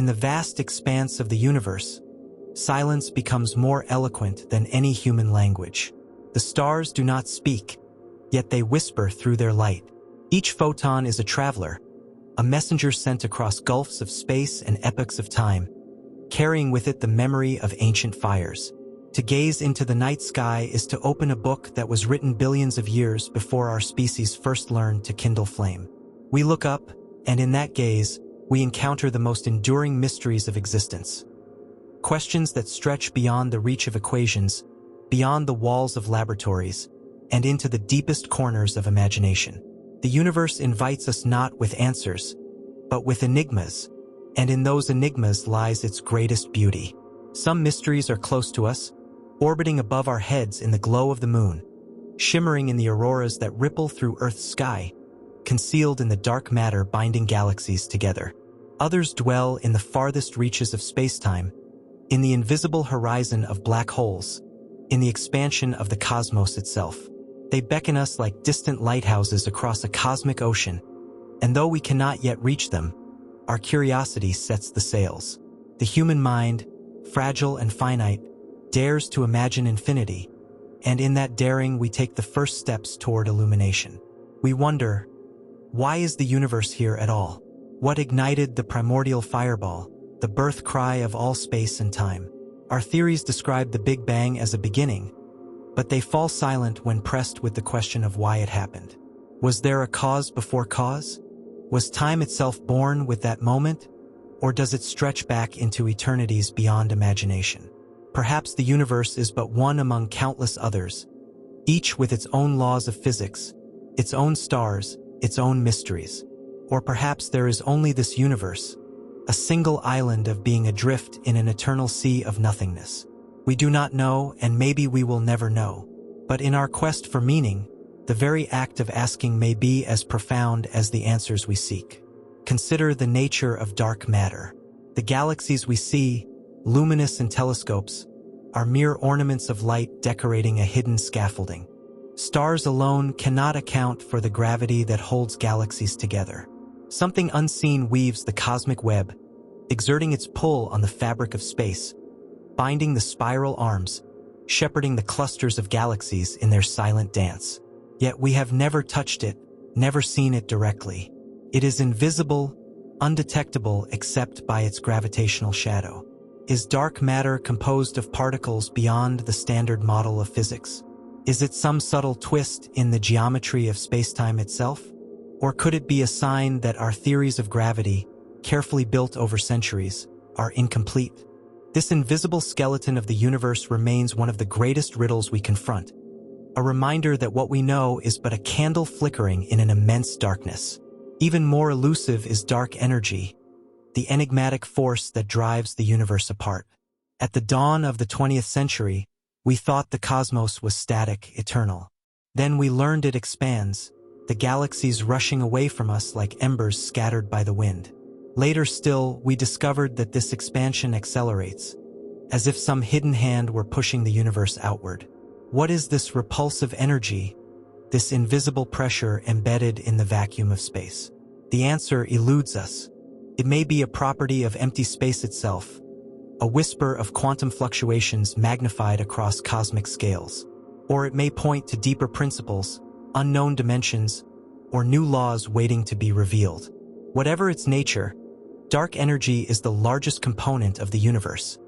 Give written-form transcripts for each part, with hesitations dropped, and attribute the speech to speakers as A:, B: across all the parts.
A: In the vast expanse of the universe, silence becomes more eloquent than any human language. The stars do not speak, yet they whisper through their light. Each photon is a traveler, a messenger sent across gulfs of space and epochs of time, carrying with it the memory of ancient fires. To gaze into the night sky is to open a book that was written billions of years before our species first learned to kindle flame. We look up, and in that gaze, we encounter the most enduring mysteries of existence. Questions that stretch beyond the reach of equations, beyond the walls of laboratories, and into the deepest corners of imagination. The universe invites us not with answers, but with enigmas, and in those enigmas lies its greatest beauty. Some mysteries are close to us, orbiting above our heads in the glow of the moon, shimmering in the auroras that ripple through Earth's sky, concealed in the dark matter binding galaxies together. Others dwell in the farthest reaches of space-time, in the invisible horizon of black holes, in the expansion of the cosmos itself. They beckon us like distant lighthouses across a cosmic ocean, and though we cannot yet reach them, our curiosity sets the sails. The human mind, fragile and finite, dares to imagine infinity, and in that daring we take the first steps toward illumination. We wonder, why is the universe here at all? What ignited the primordial fireball, the birth cry of all space and time? Our theories describe the Big Bang as a beginning, but they fall silent when pressed with the question of why it happened. Was there a cause before cause? Was time itself born with that moment, or does it stretch back into eternities beyond imagination? Perhaps the universe is but one among countless others, each with its own laws of physics, its own stars, its own mysteries. Or perhaps there is only this universe, a single island of being adrift in an eternal sea of nothingness. We do not know, and maybe we will never know. But in our quest for meaning, the very act of asking may be as profound as the answers we seek. Consider the nature of dark matter. The galaxies we see, luminous in telescopes, are mere ornaments of light decorating a hidden scaffolding. Stars alone cannot account for the gravity that holds galaxies together. Something unseen weaves the cosmic web, exerting its pull on the fabric of space, binding the spiral arms, shepherding the clusters of galaxies in their silent dance. Yet we have never touched it, never seen it directly. It is invisible, undetectable except by its gravitational shadow. Is dark matter composed of particles beyond the standard model of physics? Is it some subtle twist in the geometry of space-time itself? Or could it be a sign that our theories of gravity, carefully built over centuries, are incomplete? This invisible skeleton of the universe remains one of the greatest riddles we confront, a reminder that what we know is but a candle flickering in an immense darkness. Even more elusive is dark energy, the enigmatic force that drives the universe apart. At the dawn of the 20th century, we thought the cosmos was static, eternal. Then we learned it expands, the galaxies rushing away from us like embers scattered by the wind. Later still, we discovered that this expansion accelerates, as if some hidden hand were pushing the universe outward. What is this repulsive energy, this invisible pressure embedded in the vacuum of space? The answer eludes us. It may be a property of empty space itself, a whisper of quantum fluctuations magnified across cosmic scales. Or it may point to deeper principles, unknown dimensions, or new laws waiting to be revealed. Whatever its nature, dark energy is the largest component of the universe,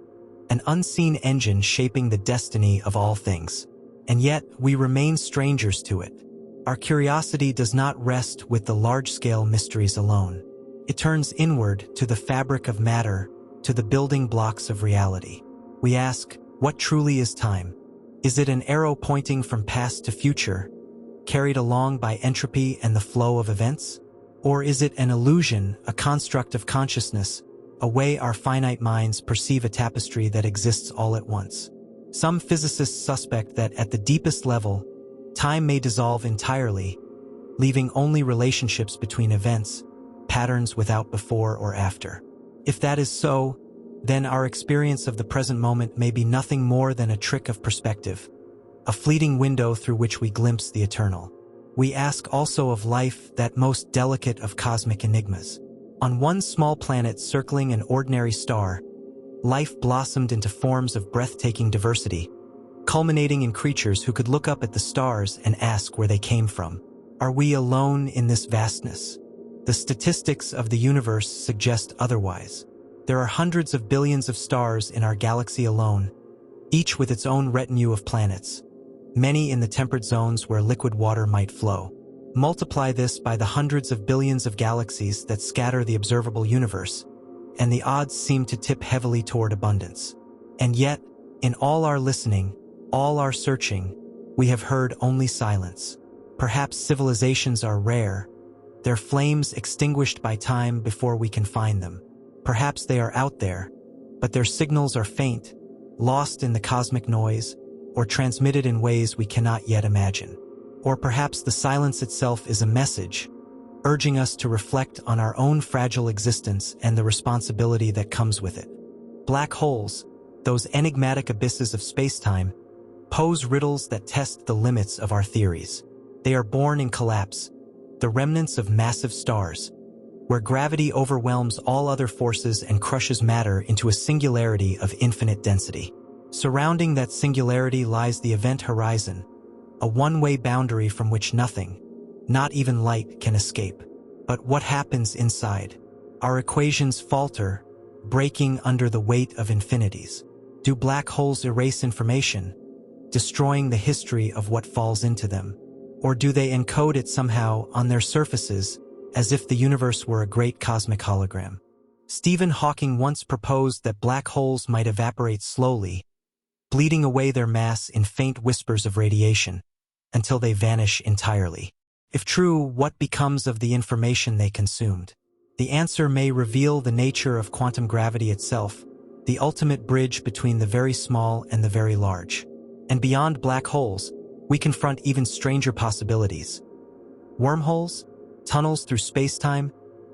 A: an unseen engine shaping the destiny of all things. And yet, we remain strangers to it. Our curiosity does not rest with the large-scale mysteries alone. It turns inward to the fabric of matter, to the building blocks of reality. We ask, what truly is time? Is it an arrow pointing from past to future, carried along by entropy and the flow of events? Or is it an illusion, a construct of consciousness, a way our finite minds perceive a tapestry that exists all at once? Some physicists suspect that at the deepest level, time may dissolve entirely, leaving only relationships between events, patterns without before or after. If that is so, then our experience of the present moment may be nothing more than a trick of perspective, a fleeting window through which we glimpse the eternal. We ask also of life, that most delicate of cosmic enigmas. On one small planet circling an ordinary star, life blossomed into forms of breathtaking diversity, culminating in creatures who could look up at the stars and ask where they came from. Are we alone in this vastness? The statistics of the universe suggest otherwise. There are hundreds of billions of stars in our galaxy alone, each with its own retinue of planets, many in the temperate zones where liquid water might flow. Multiply this by the hundreds of billions of galaxies that scatter the observable universe, and the odds seem to tip heavily toward abundance. And yet, in all our listening, all our searching, we have heard only silence. Perhaps civilizations are rare, their flames extinguished by time before we can find them. Perhaps they are out there, but their signals are faint, lost in the cosmic noise, or transmitted in ways we cannot yet imagine. Or perhaps the silence itself is a message, urging us to reflect on our own fragile existence and the responsibility that comes with it. Black holes, those enigmatic abysses of space-time, pose riddles that test the limits of our theories. They are born in collapse, the remnants of massive stars, where gravity overwhelms all other forces and crushes matter into a singularity of infinite density. Surrounding that singularity lies the event horizon, a one-way boundary from which nothing, not even light, can escape. But what happens inside? Our equations falter, breaking under the weight of infinities. Do black holes erase information, destroying the history of what falls into them? Or do they encode it somehow on their surfaces, as if the universe were a great cosmic hologram? Stephen Hawking once proposed that black holes might evaporate slowly, bleeding away their mass in faint whispers of radiation, until they vanish entirely. If true, what becomes of the information they consumed? The answer may reveal the nature of quantum gravity itself, the ultimate bridge between the very small and the very large. And beyond black holes, we confront even stranger possibilities. Wormholes, tunnels through space-time,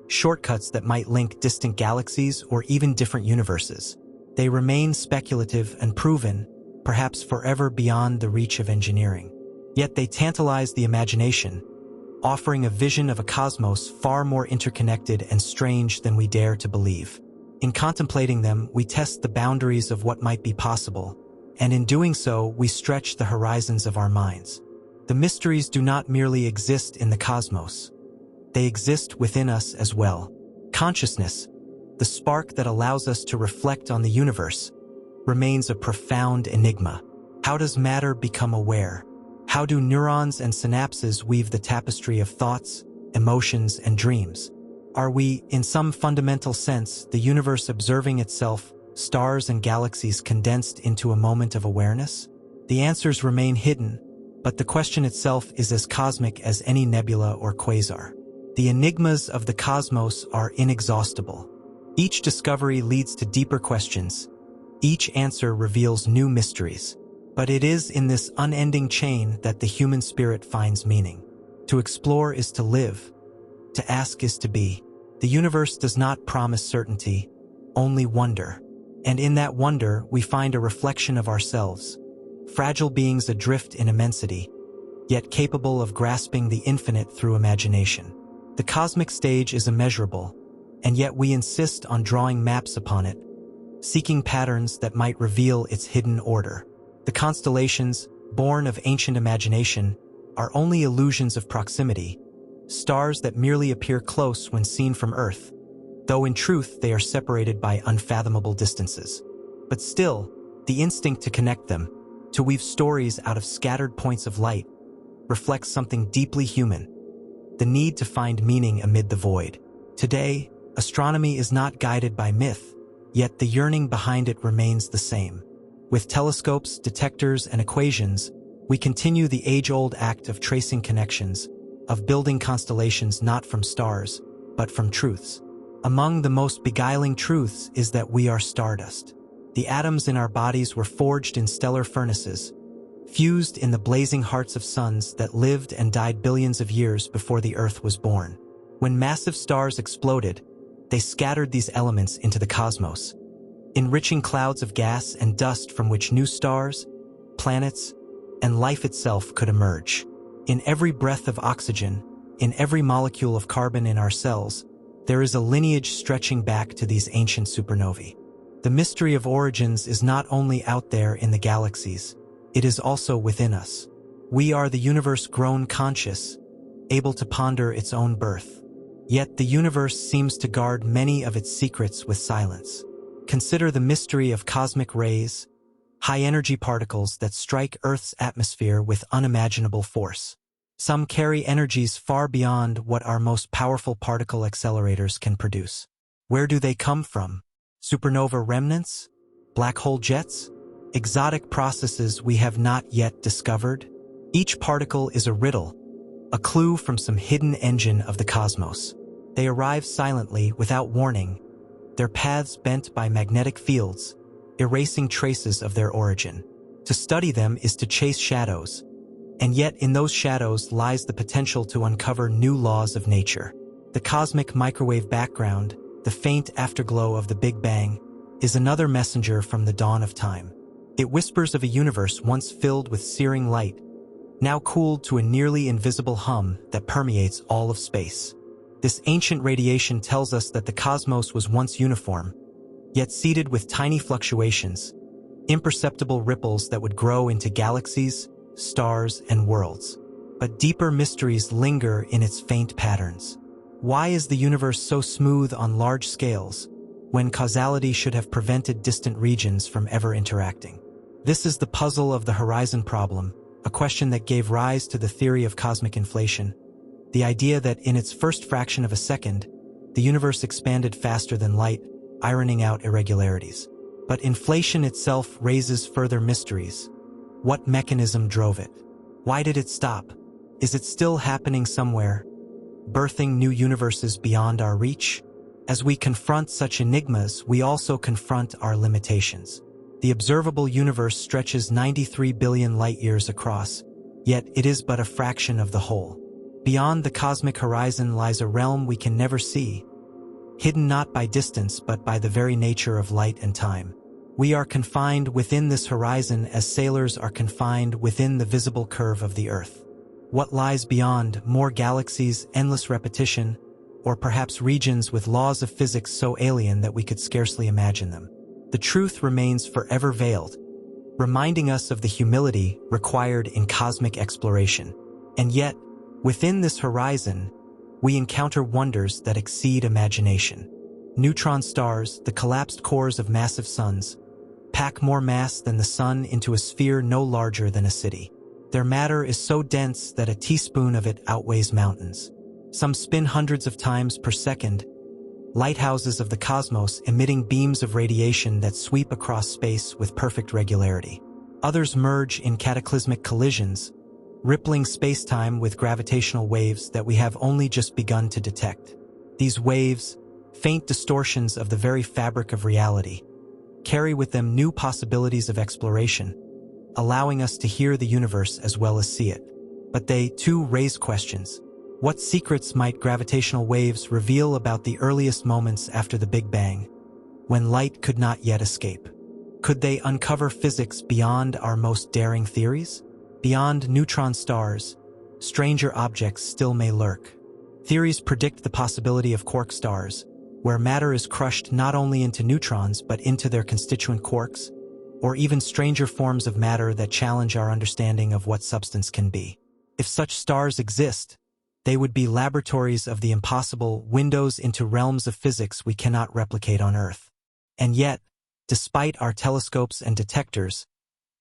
A: shortcuts that might link distant galaxies or even different universes. They remain speculative and proven, perhaps forever beyond the reach of engineering. Yet they tantalize the imagination, offering a vision of a cosmos far more interconnected and strange than we dare to believe. In contemplating them, we test the boundaries of what might be possible, and in doing so, we stretch the horizons of our minds. The mysteries do not merely exist in the cosmos. They exist within us as well. Consciousness, the spark that allows us to reflect on the universe, remains a profound enigma. How does matter become aware? How do neurons and synapses weave the tapestry of thoughts, emotions, and dreams? Are we, in some fundamental sense, the universe observing itself, stars and galaxies condensed into a moment of awareness? The answers remain hidden, but the question itself is as cosmic as any nebula or quasar. The enigmas of the cosmos are inexhaustible. Each discovery leads to deeper questions. Each answer reveals new mysteries. But it is in this unending chain that the human spirit finds meaning. To explore is to live. To ask is to be. The universe does not promise certainty, only wonder. And in that wonder, we find a reflection of ourselves, fragile beings adrift in immensity, yet capable of grasping the infinite through imagination. The cosmic stage is immeasurable, and yet we insist on drawing maps upon it, seeking patterns that might reveal its hidden order. The constellations, born of ancient imagination, are only illusions of proximity, stars that merely appear close when seen from Earth, though in truth they are separated by unfathomable distances. But still, the instinct to connect them, to weave stories out of scattered points of light, reflects something deeply human, the need to find meaning amid the void. Today, astronomy is not guided by myth, yet the yearning behind it remains the same. With telescopes, detectors, and equations, we continue the age-old act of tracing connections, of building constellations not from stars, but from truths. Among the most beguiling truths is that we are stardust. The atoms in our bodies were forged in stellar furnaces, fused in the blazing hearts of suns that lived and died billions of years before the Earth was born. When massive stars exploded, they scattered these elements into the cosmos, enriching clouds of gas and dust from which new stars, planets, and life itself could emerge. In every breath of oxygen, in every molecule of carbon in our cells, there is a lineage stretching back to these ancient supernovae. The mystery of origins is not only out there in the galaxies, it is also within us. We are the universe grown conscious, able to ponder its own birth. Yet the universe seems to guard many of its secrets with silence. Consider the mystery of cosmic rays, high-energy particles that strike Earth's atmosphere with unimaginable force. Some carry energies far beyond what our most powerful particle accelerators can produce. Where do they come from? Supernova remnants? Black hole jets? Exotic processes we have not yet discovered? Each particle is a riddle, a clue from some hidden engine of the cosmos. They arrive silently, without warning, their paths bent by magnetic fields, erasing traces of their origin. To study them is to chase shadows, and yet in those shadows lies the potential to uncover new laws of nature. The cosmic microwave background, the faint afterglow of the Big Bang, is another messenger from the dawn of time. It whispers of a universe once filled with searing light, now cooled to a nearly invisible hum that permeates all of space. This ancient radiation tells us that the cosmos was once uniform, yet seeded with tiny fluctuations, imperceptible ripples that would grow into galaxies, stars, and worlds. But deeper mysteries linger in its faint patterns. Why is the universe so smooth on large scales, when causality should have prevented distant regions from ever interacting? This is the puzzle of the horizon problem, a question that gave rise to the theory of cosmic inflation, the idea that in its first fraction of a second, the universe expanded faster than light, ironing out irregularities. But inflation itself raises further mysteries. What mechanism drove it? Why did it stop? Is it still happening somewhere, birthing new universes beyond our reach? As we confront such enigmas, we also confront our limitations. The observable universe stretches 93 billion light-years across, yet it is but a fraction of the whole. Beyond the cosmic horizon lies a realm we can never see, hidden not by distance but by the very nature of light and time. We are confined within this horizon as sailors are confined within the visible curve of the Earth. What lies beyond? More galaxies, endless repetition, or perhaps regions with laws of physics so alien that we could scarcely imagine them. The truth remains forever veiled, reminding us of the humility required in cosmic exploration. And yet, within this horizon, we encounter wonders that exceed imagination. Neutron stars, the collapsed cores of massive suns, pack more mass than the sun into a sphere no larger than a city. Their matter is so dense that a teaspoon of it outweighs mountains. Some spin hundreds of times per second, lighthouses of the cosmos emitting beams of radiation that sweep across space with perfect regularity. Others merge in cataclysmic collisions, rippling space-time with gravitational waves that we have only just begun to detect. These waves, faint distortions of the very fabric of reality, carry with them new possibilities of exploration, allowing us to hear the universe as well as see it. But they, too, raise questions. What secrets might gravitational waves reveal about the earliest moments after the Big Bang, when light could not yet escape? Could they uncover physics beyond our most daring theories? Beyond neutron stars, stranger objects still may lurk. Theories predict the possibility of quark stars, where matter is crushed not only into neutrons but into their constituent quarks, or even stranger forms of matter that challenge our understanding of what substance can be. If such stars exist, they would be laboratories of the impossible, windows into realms of physics we cannot replicate on Earth. And yet, despite our telescopes and detectors,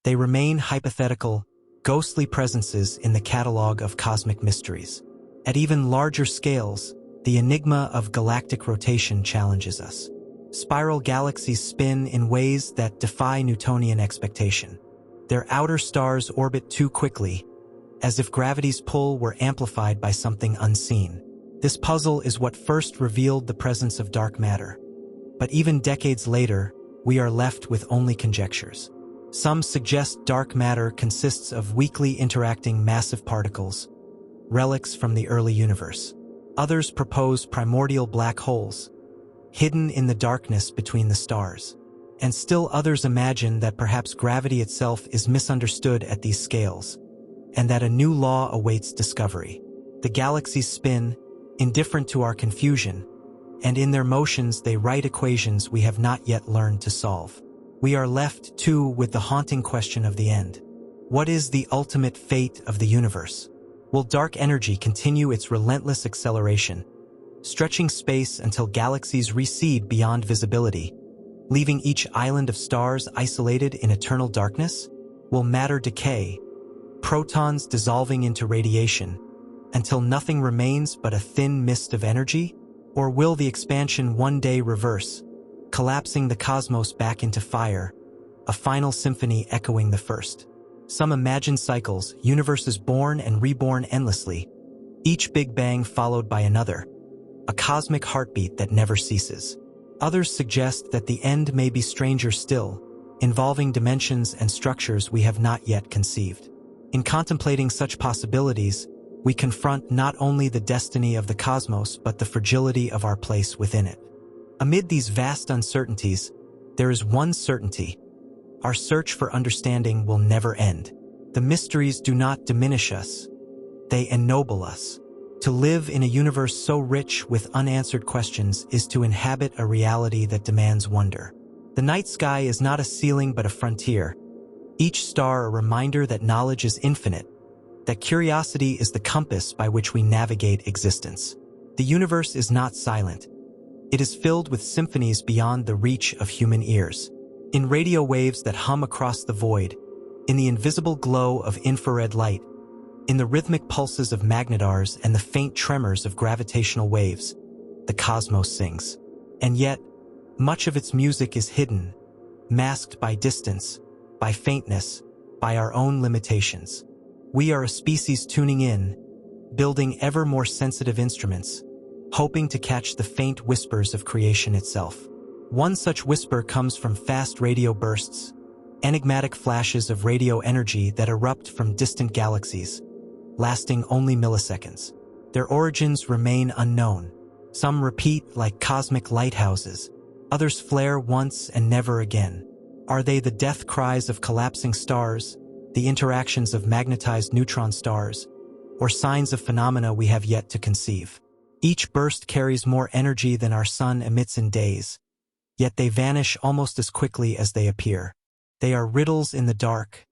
A: they remain hypothetical, ghostly presences in the catalog of cosmic mysteries. At even larger scales, the enigma of galactic rotation challenges us. Spiral galaxies spin in ways that defy Newtonian expectation. Their outer stars orbit too quickly, as if gravity's pull were amplified by something unseen. This puzzle is what first revealed the presence of dark matter. But even decades later, we are left with only conjectures. Some suggest dark matter consists of weakly interacting massive particles, relics from the early universe. Others propose primordial black holes, hidden in the darkness between the stars. And still others imagine that perhaps gravity itself is misunderstood at these scales, and that a new law awaits discovery. The galaxies spin, indifferent to our confusion, and in their motions they write equations we have not yet learned to solve. We are left, too, with the haunting question of the end. What is the ultimate fate of the universe? Will dark energy continue its relentless acceleration, stretching space until galaxies recede beyond visibility, leaving each island of stars isolated in eternal darkness? Will matter decay, protons dissolving into radiation, until nothing remains but a thin mist of energy? Or will the expansion one day reverse, collapsing the cosmos back into fire, a final symphony echoing the first? Some imagine cycles, universes born and reborn endlessly, each Big Bang followed by another, a cosmic heartbeat that never ceases. Others suggest that the end may be stranger still, involving dimensions and structures we have not yet conceived. In contemplating such possibilities, we confront not only the destiny of the cosmos but the fragility of our place within it. Amid these vast uncertainties, there is one certainty: our search for understanding will never end. The mysteries do not diminish us, they ennoble us. To live in a universe so rich with unanswered questions is to inhabit a reality that demands wonder. The night sky is not a ceiling but a frontier, each star a reminder that knowledge is infinite, that curiosity is the compass by which we navigate existence. The universe is not silent. It is filled with symphonies beyond the reach of human ears. In radio waves that hum across the void, in the invisible glow of infrared light, in the rhythmic pulses of magnetars and the faint tremors of gravitational waves, the cosmos sings. And yet, much of its music is hidden, masked by distance, by faintness, by our own limitations. We are a species tuning in, building ever more sensitive instruments, hoping to catch the faint whispers of creation itself. One such whisper comes from fast radio bursts, enigmatic flashes of radio energy that erupt from distant galaxies, lasting only milliseconds. Their origins remain unknown. Some repeat like cosmic lighthouses, others flare once and never again. Are they the death cries of collapsing stars, the interactions of magnetized neutron stars, or signs of phenomena we have yet to conceive? Each burst carries more energy than our sun emits in days, yet they vanish almost as quickly as they appear. They are riddles in the dark,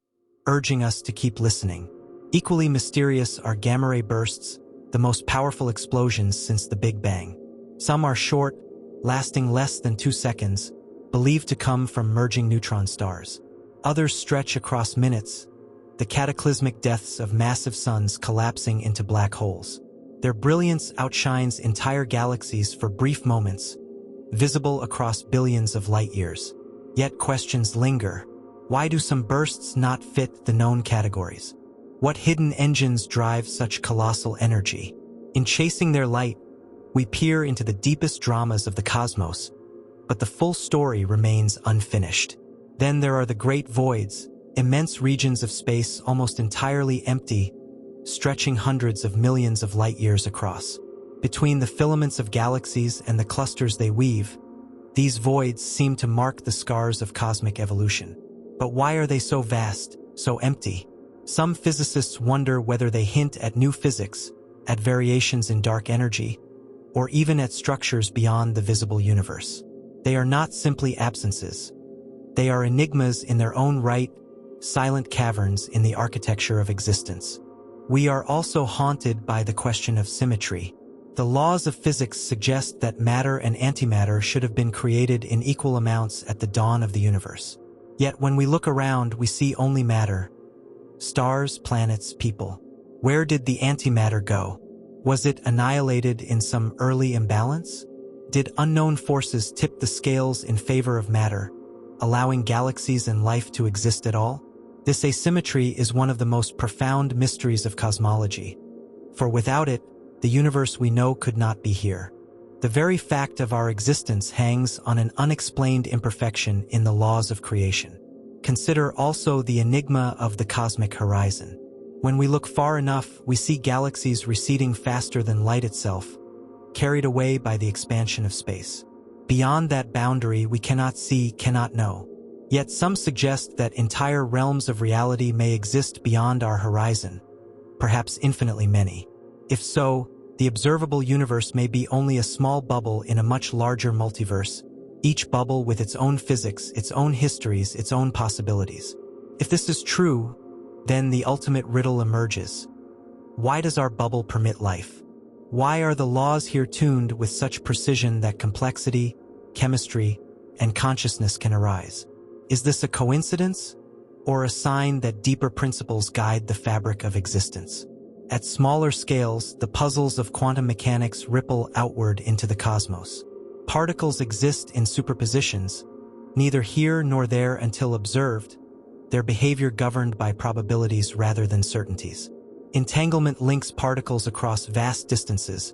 A: urging us to keep listening. Equally mysterious are gamma ray bursts, the most powerful explosions since the Big Bang. Some are short, lasting less than 2 seconds, believed to come from merging neutron stars. Others stretch across minutes, the cataclysmic deaths of massive suns collapsing into black holes. Their brilliance outshines entire galaxies for brief moments, visible across billions of light-years. Yet questions linger. Why do some bursts not fit the known categories? What hidden engines drive such colossal energy? In chasing their light, we peer into the deepest dramas of the cosmos, but the full story remains unfinished. Then there are the great voids, immense regions of space almost entirely empty, stretching hundreds of millions of light-years across. Between the filaments of galaxies and the clusters they weave, these voids seem to mark the scars of cosmic evolution. But why are they so vast, so empty? Some physicists wonder whether they hint at new physics, at variations in dark energy, or even at structures beyond the visible universe. They are not simply absences. They are enigmas in their own right, silent caverns in the architecture of existence. We are also haunted by the question of symmetry. The laws of physics suggest that matter and antimatter should have been created in equal amounts at the dawn of the universe. Yet when we look around, we see only matter. Stars, planets, people. Where did the antimatter go? Was it annihilated in some early imbalance? Did unknown forces tip the scales in favor of matter, allowing galaxies and life to exist at all? This asymmetry is one of the most profound mysteries of cosmology. For without it, the universe we know could not be here. The very fact of our existence hangs on an unexplained imperfection in the laws of creation. Consider also the enigma of the cosmic horizon. When we look far enough, we see galaxies receding faster than light itself, carried away by the expansion of space. Beyond that boundary we cannot see, cannot know. Yet some suggest that entire realms of reality may exist beyond our horizon, perhaps infinitely many. If so, The observable universe may be only a small bubble in a much larger multiverse, each bubble with its own physics, its own histories, its own possibilities. If this is true, then the ultimate riddle emerges. Why does our bubble permit life? Why are the laws here tuned with such precision that complexity, chemistry, and consciousness can arise? Is this a coincidence, or a sign that deeper principles guide the fabric of existence? At smaller scales, the puzzles of quantum mechanics ripple outward into the cosmos. Particles exist in superpositions, neither here nor there until observed, their behavior governed by probabilities rather than certainties. Entanglement links particles across vast distances,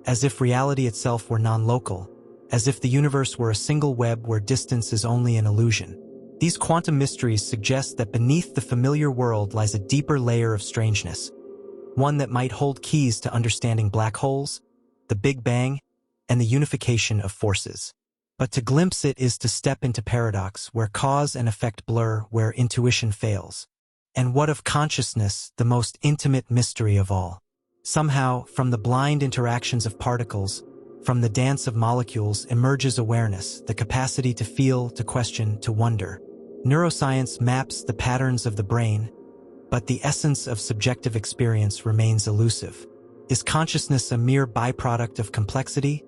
A: as if reality itself were non-local, as if the universe were a single web where distance is only an illusion. These quantum mysteries suggest that beneath the familiar world lies a deeper layer of strangeness, one that might hold keys to understanding black holes, the Big Bang, and the unification of forces. But to glimpse it is to step into paradox, where cause and effect blur, where intuition fails. And what of consciousness, the most intimate mystery of all? Somehow, from the blind interactions of particles, from the dance of molecules, emerges awareness, the capacity to feel, to question, to wonder. Neuroscience maps the patterns of the brain, but the essence of subjective experience remains elusive. Is consciousness a mere byproduct of complexity,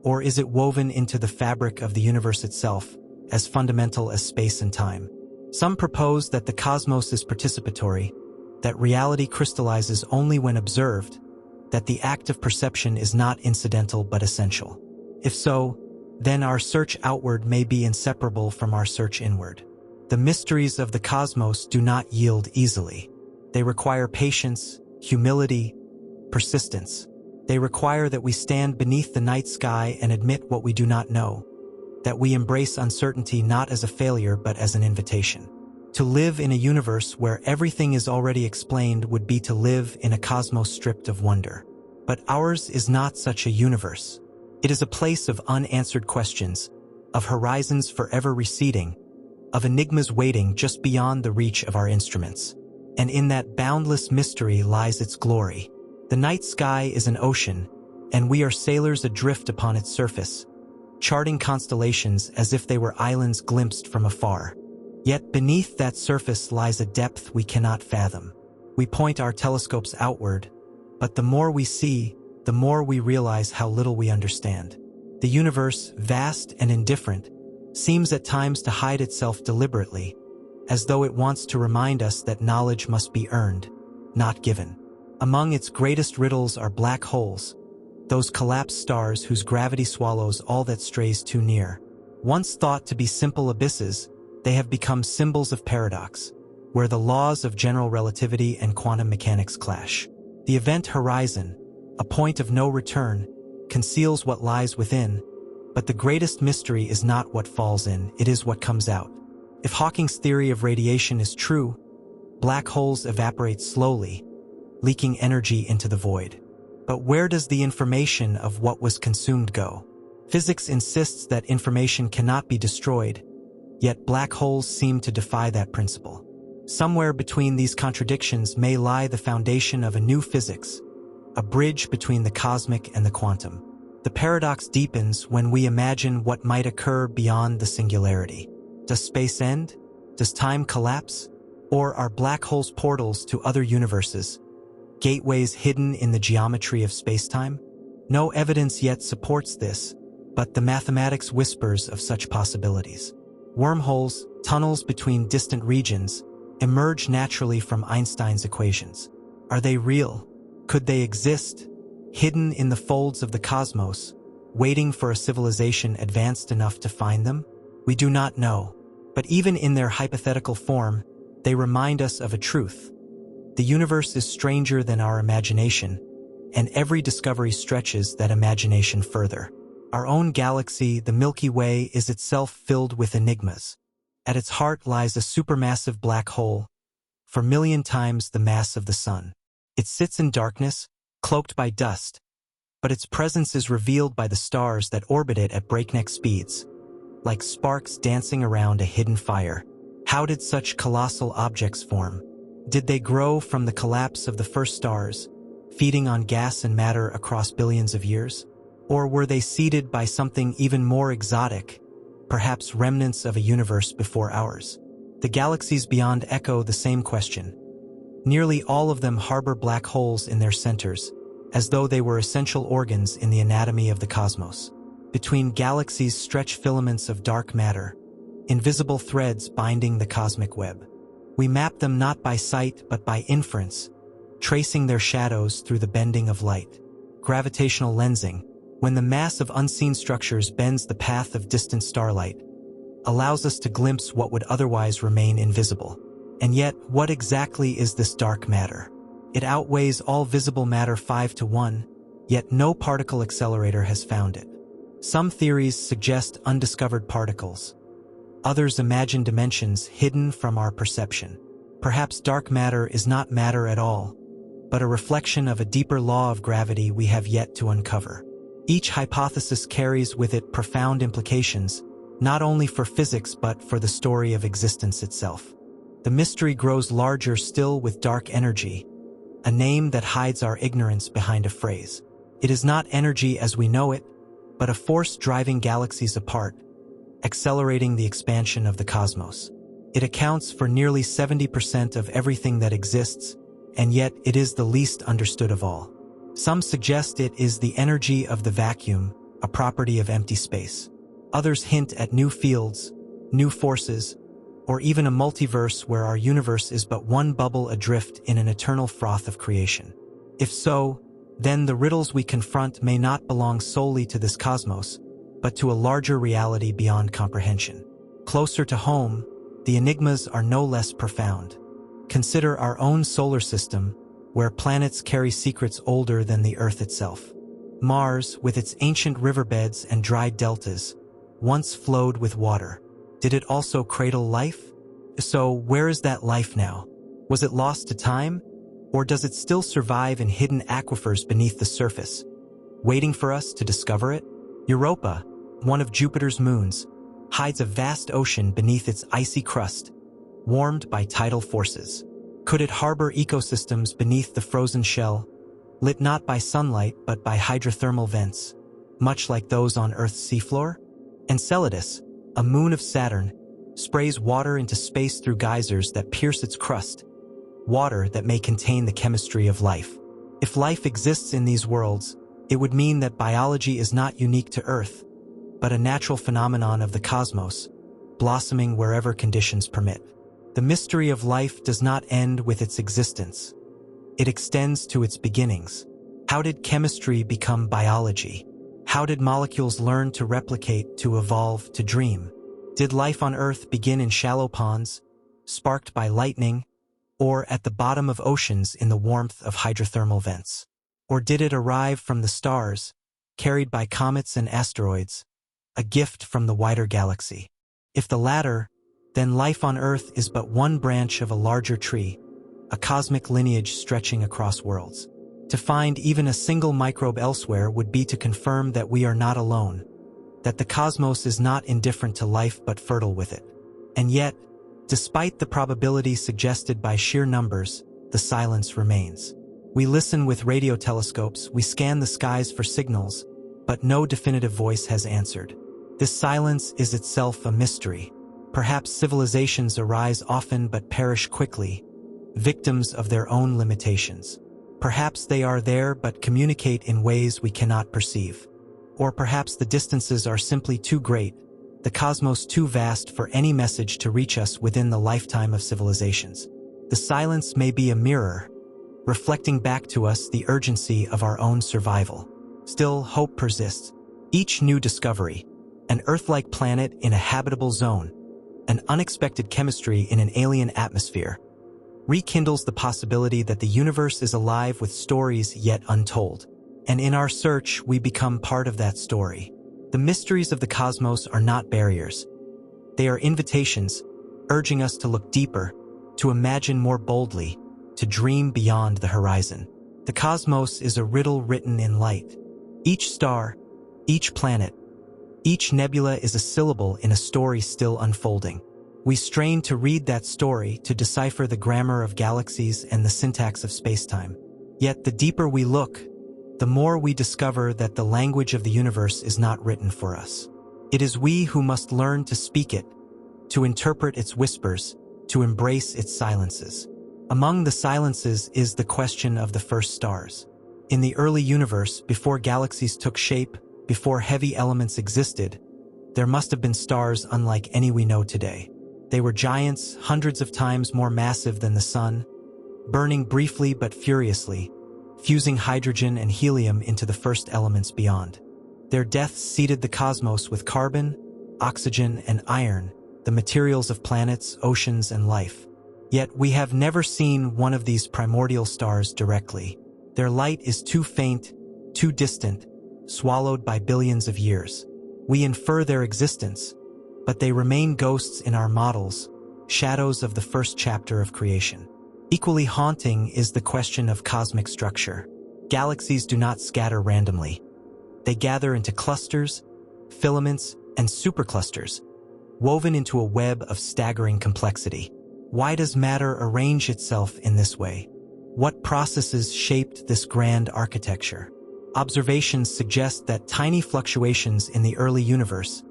A: or is it woven into the fabric of the universe itself, as fundamental as space and time? Some propose that the cosmos is participatory, that reality crystallizes only when observed, that the act of perception is not incidental but essential. If so, then our search outward may be inseparable from our search inward. The mysteries of the cosmos do not yield easily. They require patience, humility, persistence. They require that we stand beneath the night sky and admit what we do not know, that we embrace uncertainty not as a failure but as an invitation. To live in a universe where everything is already explained would be to live in a cosmos stripped of wonder. But ours is not such a universe. It is a place of unanswered questions, of horizons forever receding, of enigmas waiting just beyond the reach of our instruments. And in that boundless mystery lies its glory. The night sky is an ocean, and we are sailors adrift upon its surface, charting constellations as if they were islands glimpsed from afar. Yet beneath that surface lies a depth we cannot fathom. We point our telescopes outward, but the more we see, the more we realize how little we understand. The universe, vast and indifferent, seems at times to hide itself deliberately, as though it wants to remind us that knowledge must be earned, not given. Among its greatest riddles are black holes, those collapsed stars whose gravity swallows all that strays too near. Once thought to be simple abysses, they have become symbols of paradox, where the laws of general relativity and quantum mechanics clash. The event horizon, a point of no return, conceals what lies within, but the greatest mystery is not what falls in, it is what comes out. If Hawking's theory of radiation is true, black holes evaporate slowly, leaking energy into the void. But where does the information of what was consumed go? Physics insists that information cannot be destroyed, yet black holes seem to defy that principle. Somewhere between these contradictions may lie the foundation of a new physics, a bridge between the cosmic and the quantum. The paradox deepens when we imagine what might occur beyond the singularity. Does space end? Does time collapse? Or are black holes portals to other universes, gateways hidden in the geometry of space-time? No evidence yet supports this, but the mathematics whispers of such possibilities. Wormholes, tunnels between distant regions, emerge naturally from Einstein's equations. Are they real? Could they exist, hidden in the folds of the cosmos, waiting for a civilization advanced enough to find them? We do not know, but even in their hypothetical form, they remind us of a truth. The universe is stranger than our imagination, and every discovery stretches that imagination further. Our own galaxy, the Milky Way, is itself filled with enigmas. At its heart lies a supermassive black hole, 4 million times the mass of the Sun. It sits in darkness, cloaked by dust, but its presence is revealed by the stars that orbit it at breakneck speeds, like sparks dancing around a hidden fire. How did such colossal objects form? Did they grow from the collapse of the first stars, feeding on gas and matter across billions of years? Or were they seeded by something even more exotic, perhaps remnants of a universe before ours? The galaxies beyond echo the same question. Nearly all of them harbor black holes in their centers, as though they were essential organs in the anatomy of the cosmos. Between galaxies stretch filaments of dark matter, invisible threads binding the cosmic web. We map them not by sight but by inference, tracing their shadows through the bending of light. Gravitational lensing, when the mass of unseen structures bends the path of distant starlight, allows us to glimpse what would otherwise remain invisible. And yet, what exactly is this dark matter? It outweighs all visible matter 5-1, yet no particle accelerator has found it. Some theories suggest undiscovered particles. Others imagine dimensions hidden from our perception. Perhaps dark matter is not matter at all, but a reflection of a deeper law of gravity we have yet to uncover. Each hypothesis carries with it profound implications, not only for physics but for the story of existence itself. The mystery grows larger still with dark energy, a name that hides our ignorance behind a phrase. It is not energy as we know it, but a force driving galaxies apart, accelerating the expansion of the cosmos. It accounts for nearly 70% of everything that exists, and yet it is the least understood of all. Some suggest it is the energy of the vacuum, a property of empty space. Others hint at new fields, new forces, or even a multiverse where our universe is but one bubble adrift in an eternal froth of creation. If so, then the riddles we confront may not belong solely to this cosmos, but to a larger reality beyond comprehension. Closer to home, the enigmas are no less profound. Consider our own solar system, where planets carry secrets older than the Earth itself. Mars, with its ancient riverbeds and dry deltas, once flowed with water. Did it also cradle life? So where is that life now? Was it lost to time? Or does it still survive in hidden aquifers beneath the surface, waiting for us to discover it? Europa, one of Jupiter's moons, hides a vast ocean beneath its icy crust, warmed by tidal forces. Could it harbor ecosystems beneath the frozen shell, lit not by sunlight but by hydrothermal vents, much like those on Earth's seafloor? Enceladus, a moon of Saturn, sprays water into space through geysers that pierce its crust, water that may contain the chemistry of life. If life exists in these worlds, it would mean that biology is not unique to Earth, but a natural phenomenon of the cosmos, blossoming wherever conditions permit. The mystery of life does not end with its existence. It extends to its beginnings. How did chemistry become biology? How did molecules learn to replicate, to evolve, to dream? Did life on Earth begin in shallow ponds, sparked by lightning, or at the bottom of oceans in the warmth of hydrothermal vents? Or did it arrive from the stars, carried by comets and asteroids, a gift from the wider galaxy? If the latter, then life on Earth is but one branch of a larger tree, a cosmic lineage stretching across worlds. To find even a single microbe elsewhere would be to confirm that we are not alone, that the cosmos is not indifferent to life but fertile with it. And yet, despite the probability suggested by sheer numbers, the silence remains. We listen with radio telescopes, we scan the skies for signals, but no definitive voice has answered. This silence is itself a mystery. Perhaps civilizations arise often but perish quickly, victims of their own limitations. Perhaps they are there but communicate in ways we cannot perceive. Or perhaps the distances are simply too great, the cosmos too vast for any message to reach us within the lifetime of civilizations. The silence may be a mirror, reflecting back to us the urgency of our own survival. Still, hope persists. Each new discovery, an Earth-like planet in a habitable zone, an unexpected chemistry in an alien atmosphere, rekindles the possibility that the universe is alive with stories yet untold. And in our search, we become part of that story. The mysteries of the cosmos are not barriers. They are invitations, urging us to look deeper, to imagine more boldly, to dream beyond the horizon. The cosmos is a riddle written in light. Each star, each planet, each nebula is a syllable in a story still unfolding. We strain to read that story, to decipher the grammar of galaxies and the syntax of spacetime. Yet the deeper we look, the more we discover that the language of the universe is not written for us. It is we who must learn to speak it, to interpret its whispers, to embrace its silences. Among the silences is the question of the first stars. In the early universe, before galaxies took shape, before heavy elements existed, there must have been stars unlike any we know today. They were giants, hundreds of times more massive than the sun, burning briefly but furiously, fusing hydrogen and helium into the first elements beyond. Their deaths seeded the cosmos with carbon, oxygen, and iron, the materials of planets, oceans, and life. Yet we have never seen one of these primordial stars directly. Their light is too faint, too distant, swallowed by billions of years. We infer their existence, but they remain ghosts in our models, shadows of the first chapter of creation. Equally haunting is the question of cosmic structure. Galaxies do not scatter randomly. They gather into clusters, filaments, and superclusters, woven into a web of staggering complexity. Why does matter arrange itself in this way? What processes shaped this grand architecture? Observations suggest that tiny fluctuations in the early universe,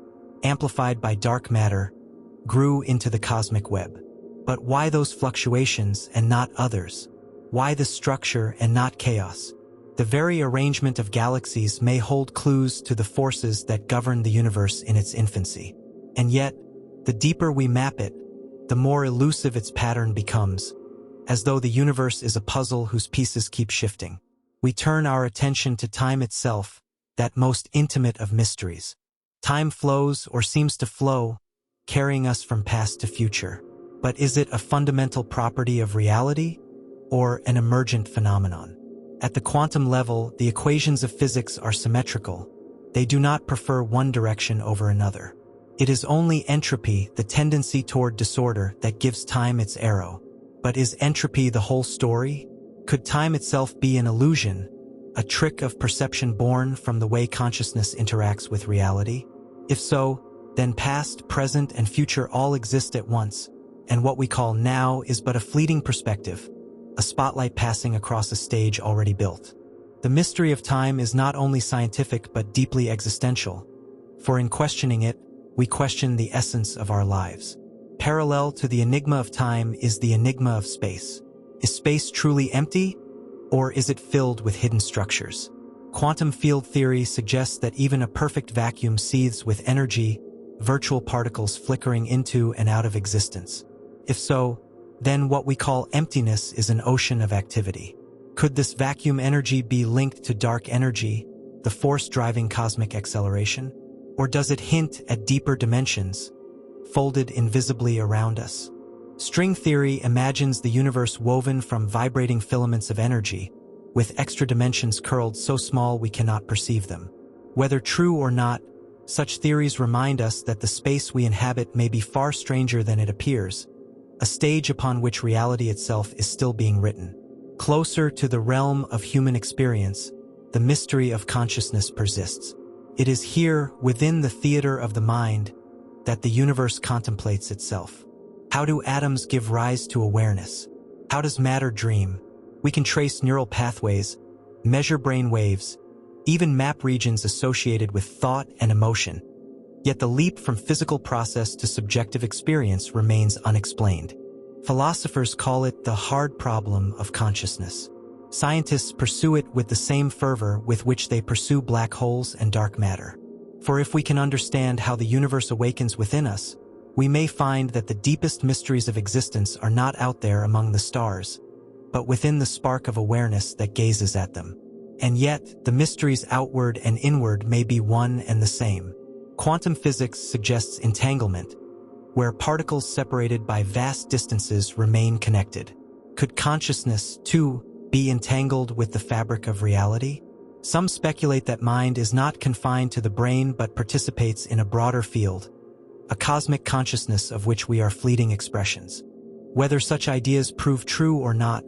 A: amplified by dark matter, grew into the cosmic web. But why those fluctuations and not others? Why the structure and not chaos? The very arrangement of galaxies may hold clues to the forces that govern the universe in its infancy. And yet, the deeper we map it, the more elusive its pattern becomes, as though the universe is a puzzle whose pieces keep shifting. We turn our attention to time itself, that most intimate of mysteries. Time flows or seems to flow, carrying us from past to future. But is it a fundamental property of reality, or an emergent phenomenon? At the quantum level, the equations of physics are symmetrical. They do not prefer one direction over another. It is only entropy, the tendency toward disorder, that gives time its arrow. But is entropy the whole story? Could time itself be an illusion, a trick of perception born from the way consciousness interacts with reality? If so, then past, present, and future all exist at once, and what we call now is but a fleeting perspective, a spotlight passing across a stage already built. The mystery of time is not only scientific but deeply existential, for in questioning it, we question the essence of our lives. Parallel to the enigma of time is the enigma of space. Is space truly empty, or is it filled with hidden structures? Quantum field theory suggests that even a perfect vacuum seethes with energy, virtual particles flickering into and out of existence. If so, then what we call emptiness is an ocean of activity. Could this vacuum energy be linked to dark energy, the force driving cosmic acceleration? Or does it hint at deeper dimensions, folded invisibly around us? String theory imagines the universe woven from vibrating filaments of energy, with extra dimensions curled so small we cannot perceive them. Whether true or not, such theories remind us that the space we inhabit may be far stranger than it appears, a stage upon which reality itself is still being written. Closer to the realm of human experience, the mystery of consciousness persists. It is here, within the theater of the mind, that the universe contemplates itself. How do atoms give rise to awareness? How does matter dream? We can trace neural pathways, measure brain waves, even map regions associated with thought and emotion. Yet the leap from physical process to subjective experience remains unexplained. Philosophers call it the hard problem of consciousness. Scientists pursue it with the same fervor with which they pursue black holes and dark matter. For if we can understand how the universe awakens within us, we may find that the deepest mysteries of existence are not out there among the stars, but within the spark of awareness that gazes at them. And yet, the mysteries outward and inward may be one and the same. Quantum physics suggests entanglement, where particles separated by vast distances remain connected. Could consciousness, too, be entangled with the fabric of reality? Some speculate that mind is not confined to the brain but participates in a broader field, a cosmic consciousness of which we are fleeting expressions. Whether such ideas prove true or not,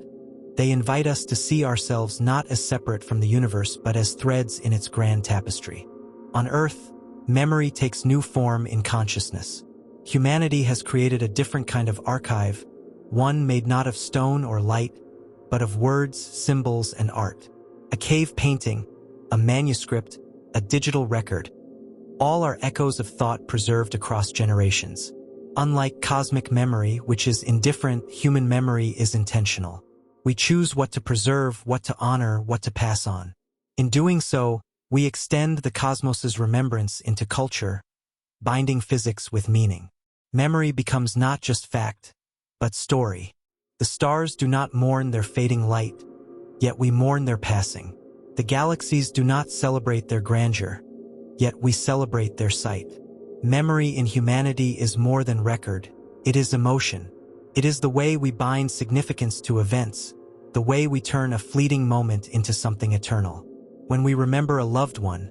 A: they invite us to see ourselves not as separate from the universe but as threads in its grand tapestry. On Earth, memory takes new form in consciousness. Humanity has created a different kind of archive, one made not of stone or light, but of words, symbols, and art. A cave painting, a manuscript, a digital record. All are echoes of thought preserved across generations. Unlike cosmic memory, which is indifferent, human memory is intentional. We choose what to preserve, what to honor, what to pass on. In doing so, we extend the cosmos's remembrance into culture, binding physics with meaning. Memory becomes not just fact, but story. The stars do not mourn their fading light, yet we mourn their passing. The galaxies do not celebrate their grandeur, yet we celebrate their sight. Memory in humanity is more than record. It is emotion. It is the way we bind significance to events, the way we turn a fleeting moment into something eternal. When we remember a loved one,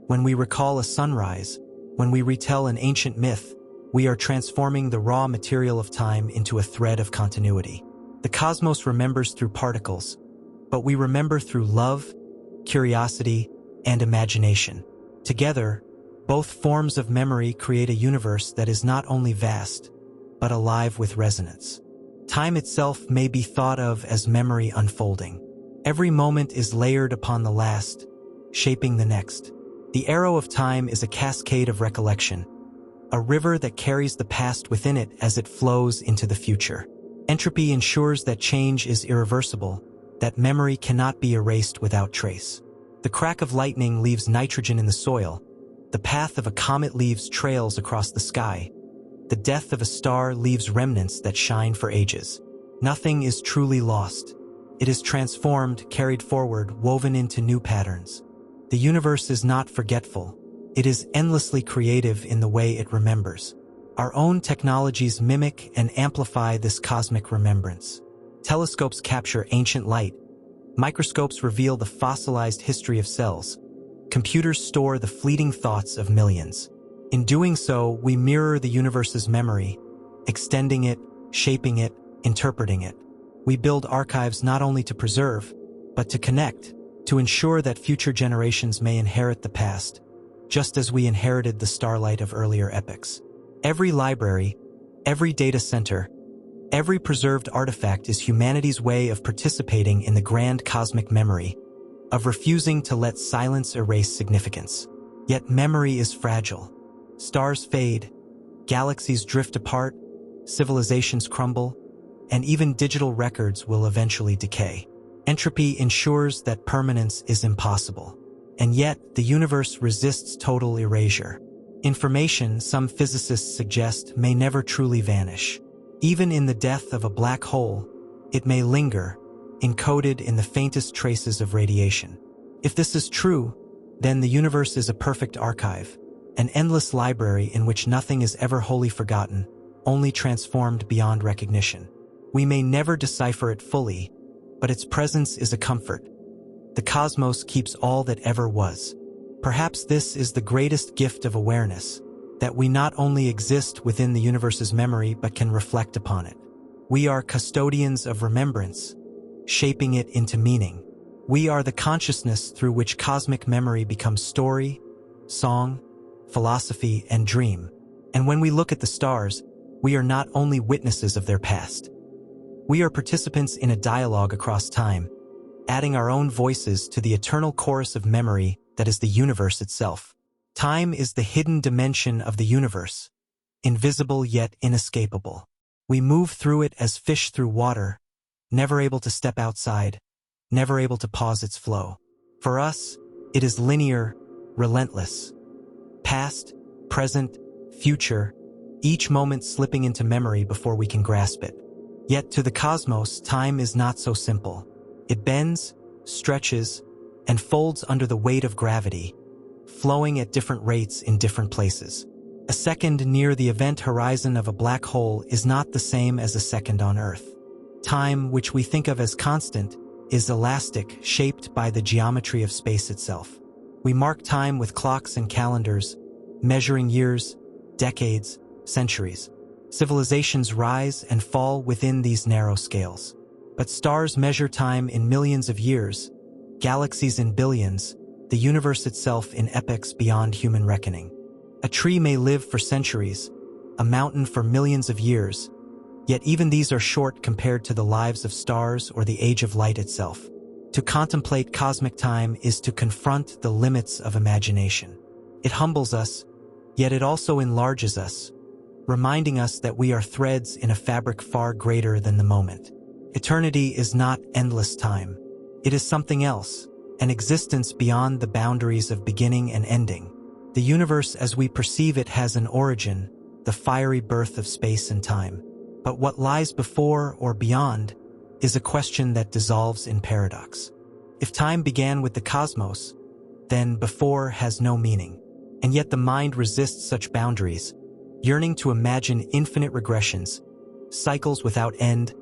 A: when we recall a sunrise, when we retell an ancient myth, we are transforming the raw material of time into a thread of continuity. The cosmos remembers through particles, but we remember through love, curiosity, and imagination. Together, both forms of memory create a universe that is not only vast, but alive with resonance. Time itself may be thought of as memory unfolding. Every moment is layered upon the last, shaping the next. The arrow of time is a cascade of recollection, a river that carries the past within it as it flows into the future. Entropy ensures that change is irreversible, that memory cannot be erased without trace. The crack of lightning leaves nitrogen in the soil. The path of a comet leaves trails across the sky. The death of a star leaves remnants that shine for ages. Nothing is truly lost. It is transformed, carried forward, woven into new patterns. The universe is not forgetful. It is endlessly creative in the way it remembers. Our own technologies mimic and amplify this cosmic remembrance. Telescopes capture ancient light. Microscopes reveal the fossilized history of cells. Computers store the fleeting thoughts of millions. In doing so, we mirror the universe's memory, extending it, shaping it, interpreting it. We build archives not only to preserve, but to connect, to ensure that future generations may inherit the past, just as we inherited the starlight of earlier epochs. Every library, every data center, every preserved artifact is humanity's way of participating in the grand cosmic memory, of refusing to let silence erase significance. Yet memory is fragile. Stars fade, galaxies drift apart, civilizations crumble, and even digital records will eventually decay. Entropy ensures that permanence is impossible. And yet, the universe resists total erasure. Information, some physicists suggest, may never truly vanish. Even in the death of a black hole, it may linger, encoded in the faintest traces of radiation. If this is true, then the universe is a perfect archive, an endless library in which nothing is ever wholly forgotten, only transformed beyond recognition. We may never decipher it fully, but its presence is a comfort. The cosmos keeps all that ever was. Perhaps this is the greatest gift of awareness, that we not only exist within the universe's memory but can reflect upon it. We are custodians of remembrance, shaping it into meaning. We are the consciousness through which cosmic memory becomes story, song, philosophy, and dream. And when we look at the stars, we are not only witnesses of their past. We are participants in a dialogue across time, adding our own voices to the eternal chorus of memory that is the universe itself. Time is the hidden dimension of the universe, invisible yet inescapable. We move through it as fish through water, never able to step outside, never able to pause its flow. For us, it is linear, relentless. Past, present, future, each moment slipping into memory before we can grasp it. Yet to the cosmos, time is not so simple. It bends, stretches, and folds under the weight of gravity, flowing at different rates in different places. A second near the event horizon of a black hole is not the same as a second on Earth. Time, which we think of as constant, is elastic, shaped by the geometry of space itself. We mark time with clocks and calendars, measuring years, decades, centuries. Civilizations rise and fall within these narrow scales. But stars measure time in millions of years, galaxies in billions, the universe itself in epochs beyond human reckoning. A tree may live for centuries, a mountain for millions of years, Yet even these are short compared to the lives of stars or the age of light itself. To contemplate cosmic time is to confront the limits of imagination. It humbles us, yet it also enlarges us, reminding us that we are threads in a fabric far greater than the moment. Eternity is not endless time. It is something else, an existence beyond the boundaries of beginning and ending. The universe as we perceive it has an origin, the fiery birth of space and time. But what lies before or beyond is a question that dissolves in paradox. If time began with the cosmos, then before has no meaning. And yet the mind resists such boundaries, yearning to imagine infinite regressions, cycles without end,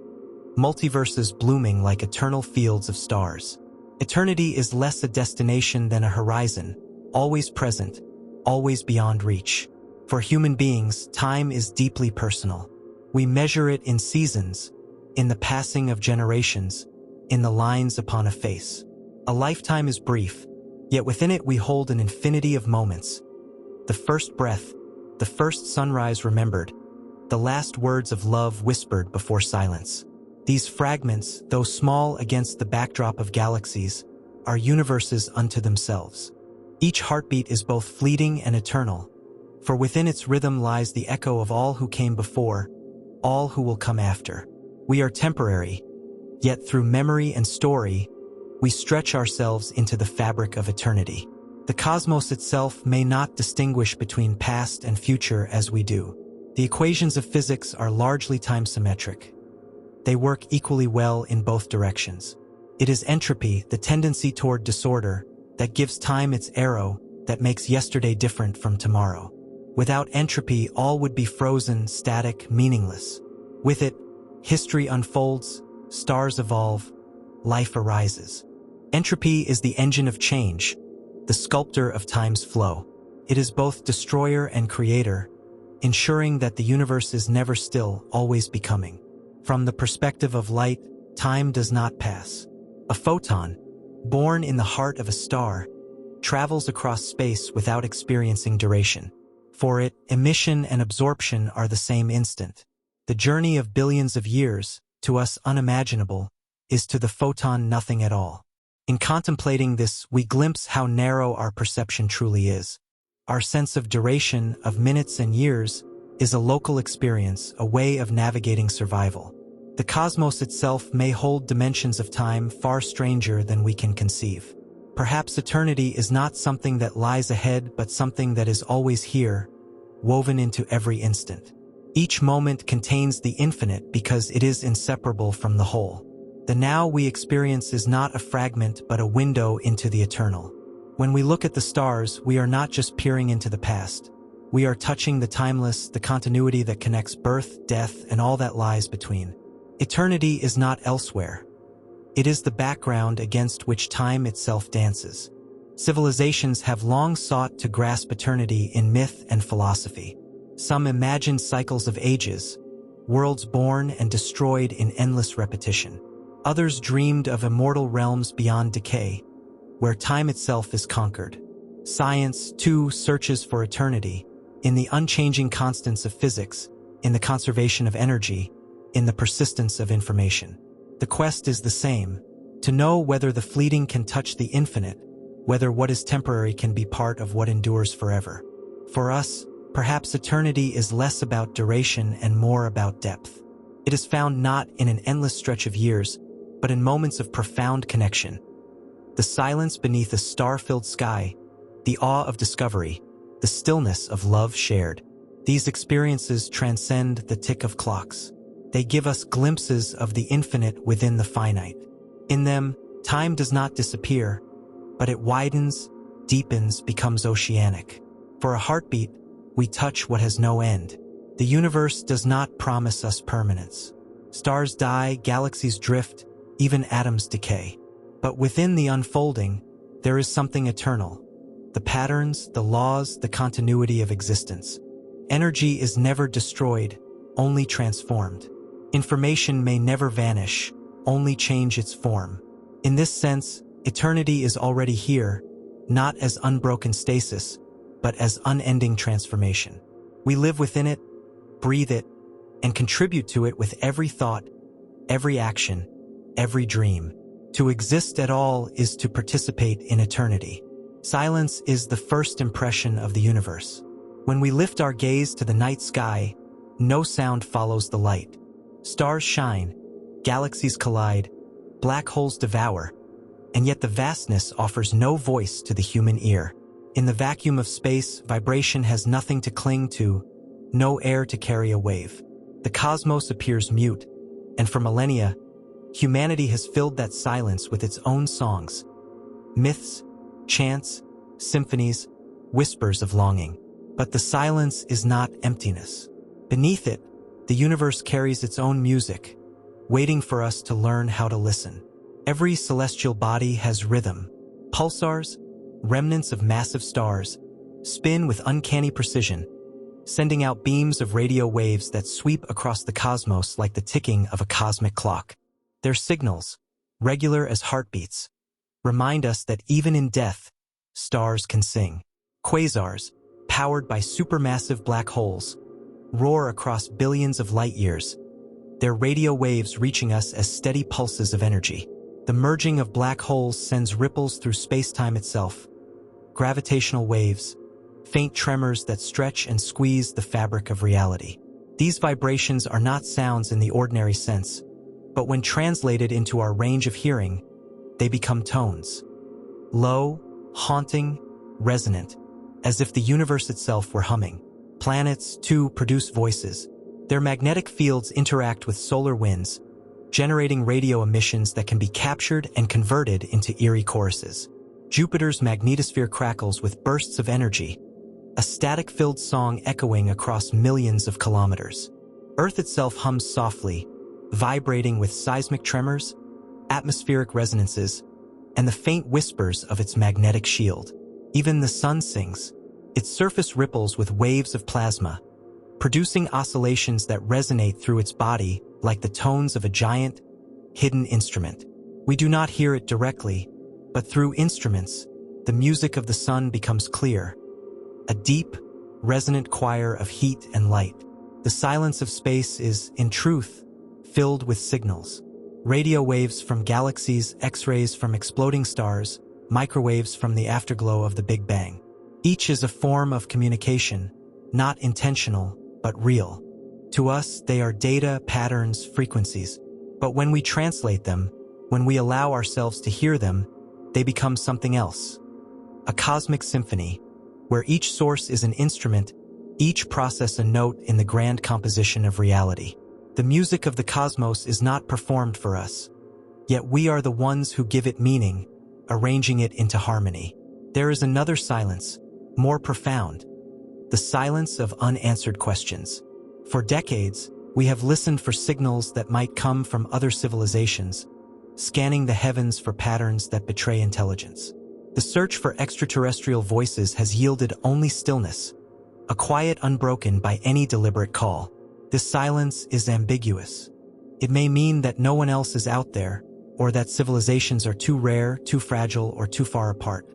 A: multiverses blooming like eternal fields of stars. Eternity is less a destination than a horizon, always present, always beyond reach. For human beings, time is deeply personal. We measure it in seasons, in the passing of generations, in the lines upon a face. A lifetime is brief, yet within it we hold an infinity of moments. The first breath, the first sunrise remembered, the last words of love whispered before silence. These fragments, though small against the backdrop of galaxies, are universes unto themselves. Each heartbeat is both fleeting and eternal, for within its rhythm lies the echo of all who came before, all who will come after. We are temporary, yet through memory and story, we stretch ourselves into the fabric of eternity. The cosmos itself may not distinguish between past and future as we do. The equations of physics are largely time-symmetric. They work equally well in both directions. It is entropy, the tendency toward disorder, that gives time its arrow, that makes yesterday different from tomorrow. Without entropy, all would be frozen, static, meaningless. With it, history unfolds, stars evolve, life arises. Entropy is the engine of change, the sculptor of time's flow. It is both destroyer and creator, ensuring that the universe is never still, always becoming. From the perspective of light, time does not pass. A photon, born in the heart of a star, travels across space without experiencing duration. For it, emission and absorption are the same instant. The journey of billions of years, to us unimaginable, is to the photon nothing at all. In contemplating this, we glimpse how narrow our perception truly is. Our sense of duration, of minutes and years, is a local experience, a way of navigating survival. The cosmos itself may hold dimensions of time far stranger than we can conceive. Perhaps eternity is not something that lies ahead, but something that is always here, woven into every instant. Each moment contains the infinite because it is inseparable from the whole. The now we experience is not a fragment but a window into the eternal. When we look at the stars, we are not just peering into the past. We are touching the timeless, the continuity that connects birth, death, and all that lies between. Eternity is not elsewhere. It is the background against which time itself dances. Civilizations have long sought to grasp eternity in myth and philosophy. Some imagined cycles of ages, worlds born and destroyed in endless repetition. Others dreamed of immortal realms beyond decay, where time itself is conquered. Science, too, searches for eternity, in the unchanging constants of physics, in the conservation of energy, in the persistence of information. The quest is the same, to know whether the fleeting can touch the infinite, whether what is temporary can be part of what endures forever. For us, perhaps eternity is less about duration and more about depth. It is found not in an endless stretch of years, but in moments of profound connection. The silence beneath a star-filled sky, the awe of discovery, the stillness of love shared. These experiences transcend the tick of clocks. They give us glimpses of the infinite within the finite. In them, time does not disappear, but it widens, deepens, becomes oceanic. For a heartbeat, we touch what has no end. The universe does not promise us permanence. Stars die, galaxies drift, even atoms decay. But within the unfolding, there is something eternal. The patterns, the laws, the continuity of existence. Energy is never destroyed, only transformed. Information may never vanish, only change its form. In this sense, eternity is already here, not as unbroken stasis, but as unending transformation. We live within it, breathe it, and contribute to it with every thought, every action, every dream. To exist at all is to participate in eternity. Silence is the first impression of the universe. When we lift our gaze to the night sky, no sound follows the light. Stars shine, galaxies collide, black holes devour, and yet the vastness offers no voice to the human ear. In the vacuum of space, vibration has nothing to cling to, no air to carry a wave. The cosmos appears mute, and for millennia, humanity has filled that silence with its own songs, myths, chants, symphonies, whispers of longing. But the silence is not emptiness. Beneath it, the universe carries its own music, waiting for us to learn how to listen. Every celestial body has rhythm. Pulsars, remnants of massive stars, spin with uncanny precision, sending out beams of radio waves that sweep across the cosmos like the ticking of a cosmic clock. Their signals, regular as heartbeats, remind us that even in death, stars can sing. Quasars, powered by supermassive black holes, roar across billions of light years, their radio waves reaching us as steady pulses of energy. The merging of black holes sends ripples through space-time itself, gravitational waves, faint tremors that stretch and squeeze the fabric of reality. These vibrations are not sounds in the ordinary sense, but when translated into our range of hearing, they become tones. Low, haunting, resonant, as if the universe itself were humming. Planets, too, produce voices. Their magnetic fields interact with solar winds, generating radio emissions that can be captured and converted into eerie choruses. Jupiter's magnetosphere crackles with bursts of energy, a static-filled song echoing across millions of kilometers. Earth itself hums softly, vibrating with seismic tremors, atmospheric resonances, and the faint whispers of its magnetic shield. Even the sun sings. Its surface ripples with waves of plasma, producing oscillations that resonate through its body like the tones of a giant, hidden instrument. We do not hear it directly, but through instruments, the music of the sun becomes clear, a deep, resonant choir of heat and light. The silence of space is, in truth, filled with signals. Radio waves from galaxies, X-rays from exploding stars, microwaves from the afterglow of the Big Bang. Each is a form of communication, not intentional, but real. To us, they are data, patterns, frequencies. But when we translate them, when we allow ourselves to hear them, they become something else. A cosmic symphony, where each source is an instrument, each process a note in the grand composition of reality. The music of the cosmos is not performed for us, yet we are the ones who give it meaning, arranging it into harmony. There is another silence, more profound, the silence of unanswered questions. For decades, we have listened for signals that might come from other civilizations, scanning the heavens for patterns that betray intelligence. The search for extraterrestrial voices has yielded only stillness, a quiet unbroken by any deliberate call. This silence is ambiguous. It may mean that no one else is out there, or that civilizations are too rare, too fragile, or too far apart.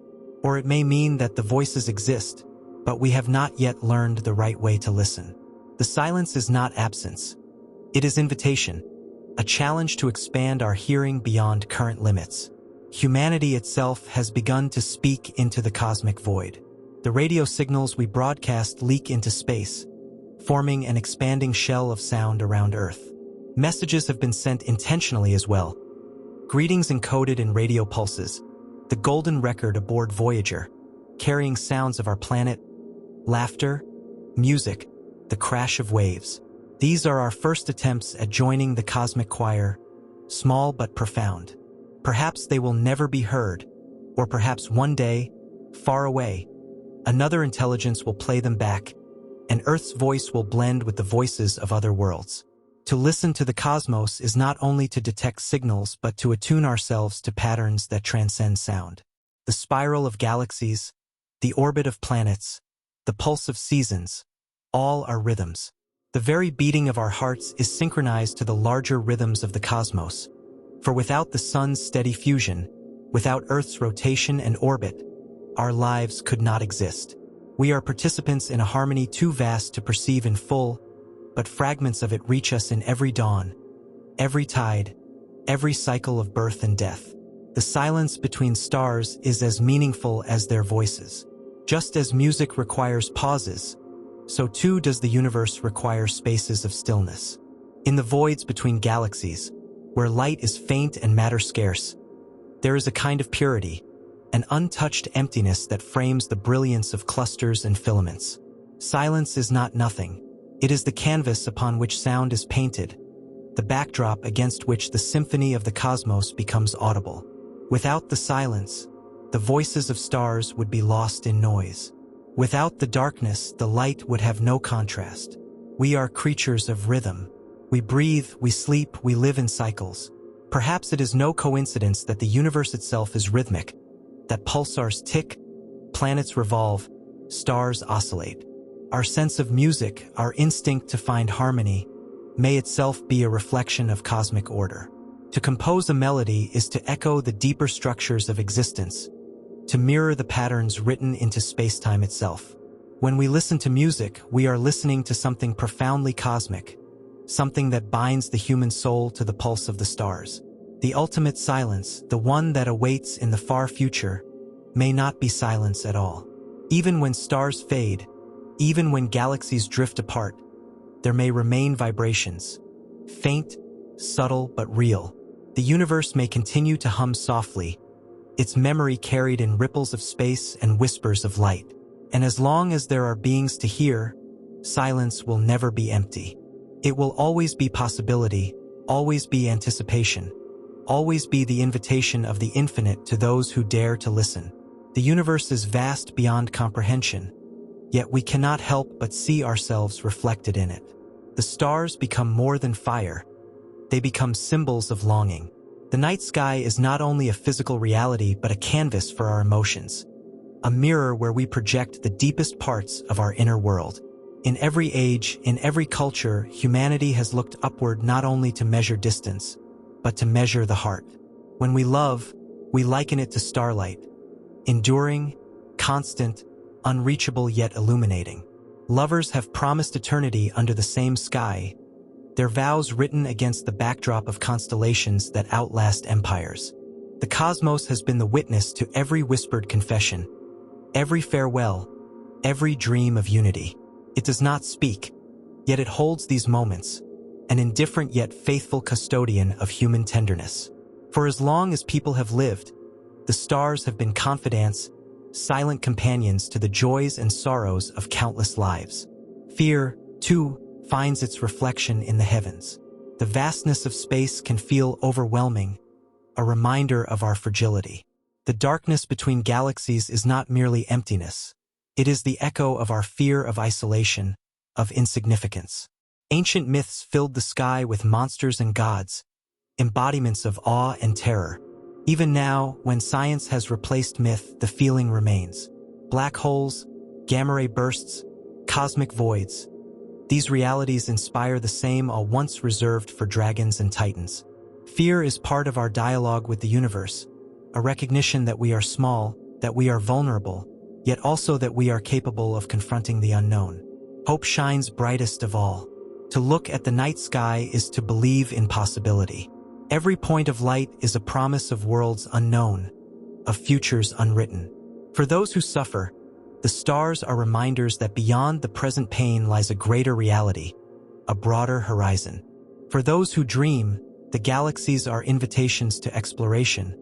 A: Or it may mean that the voices exist, but we have not yet learned the right way to listen. The silence is not absence. It is invitation, a challenge to expand our hearing beyond current limits. Humanity itself has begun to speak into the cosmic void. The radio signals we broadcast leak into space, forming an expanding shell of sound around Earth. Messages have been sent intentionally as well. Greetings encoded in radio pulses, the golden record aboard Voyager, carrying sounds of our planet, laughter, music, the crash of waves. These are our first attempts at joining the cosmic choir, small but profound. Perhaps they will never be heard, or perhaps one day, far away, another intelligence will play them back, and Earth's voice will blend with the voices of other worlds. To listen to the cosmos is not only to detect signals but to attune ourselves to patterns that transcend sound. The spiral of galaxies, the orbit of planets, the pulse of seasons, all are rhythms. The very beating of our hearts is synchronized to the larger rhythms of the cosmos. For without the sun's steady fusion, without Earth's rotation and orbit, our lives could not exist. We are participants in a harmony too vast to perceive in full, but fragments of it reach us in every dawn, every tide, every cycle of birth and death. The silence between stars is as meaningful as their voices. Just as music requires pauses, so too does the universe require spaces of stillness. In the voids between galaxies, where light is faint and matter scarce, there is a kind of purity, an untouched emptiness that frames the brilliance of clusters and filaments. Silence is not nothing. It is the canvas upon which sound is painted, the backdrop against which the symphony of the cosmos becomes audible. Without the silence, the voices of stars would be lost in noise. Without the darkness, the light would have no contrast. We are creatures of rhythm. We breathe, we sleep, we live in cycles. Perhaps it is no coincidence that the universe itself is rhythmic, that pulsars tick, planets revolve, stars oscillate. Our sense of music, our instinct to find harmony, may itself be a reflection of cosmic order. To compose a melody is to echo the deeper structures of existence, to mirror the patterns written into space-time itself. When we listen to music, we are listening to something profoundly cosmic, something that binds the human soul to the pulse of the stars. The ultimate silence, the one that awaits in the far future, may not be silence at all. Even when stars fade, even when galaxies drift apart, there may remain vibrations, faint, subtle, but real. The universe may continue to hum softly, its memory carried in ripples of space and whispers of light. And as long as there are beings to hear, silence will never be empty. It will always be possibility, always be anticipation, always be the invitation of the infinite to those who dare to listen. The universe is vast beyond comprehension, yet we cannot help but see ourselves reflected in it. The stars become more than fire. They become symbols of longing. The night sky is not only a physical reality but a canvas for our emotions, a mirror where we project the deepest parts of our inner world. In every age, in every culture, humanity has looked upward not only to measure distance, but to measure the heart. When we love, we liken it to starlight, enduring, constant, unreachable yet illuminating. Lovers have promised eternity under the same sky, their vows written against the backdrop of constellations that outlast empires. The cosmos has been the witness to every whispered confession, every farewell, every dream of unity. It does not speak, yet it holds these moments, an indifferent yet faithful custodian of human tenderness. For as long as people have lived, the stars have been confidants, silent companions to the joys and sorrows of countless lives. Fear, too, finds its reflection in the heavens. The vastness of space can feel overwhelming, a reminder of our fragility. The darkness between galaxies is not merely emptiness. It is the echo of our fear of isolation, of insignificance. Ancient myths filled the sky with monsters and gods, embodiments of awe and terror. Even now, when science has replaced myth, the feeling remains. Black holes, gamma ray bursts, cosmic voids. These realities inspire the same awe once reserved for dragons and titans. Fear is part of our dialogue with the universe, a recognition that we are small, that we are vulnerable, yet also that we are capable of confronting the unknown. Hope shines brightest of all. To look at the night sky is to believe in possibility. Every point of light is a promise of worlds unknown, of futures unwritten. For those who suffer, the stars are reminders that beyond the present pain lies a greater reality, a broader horizon. For those who dream, the galaxies are invitations to exploration,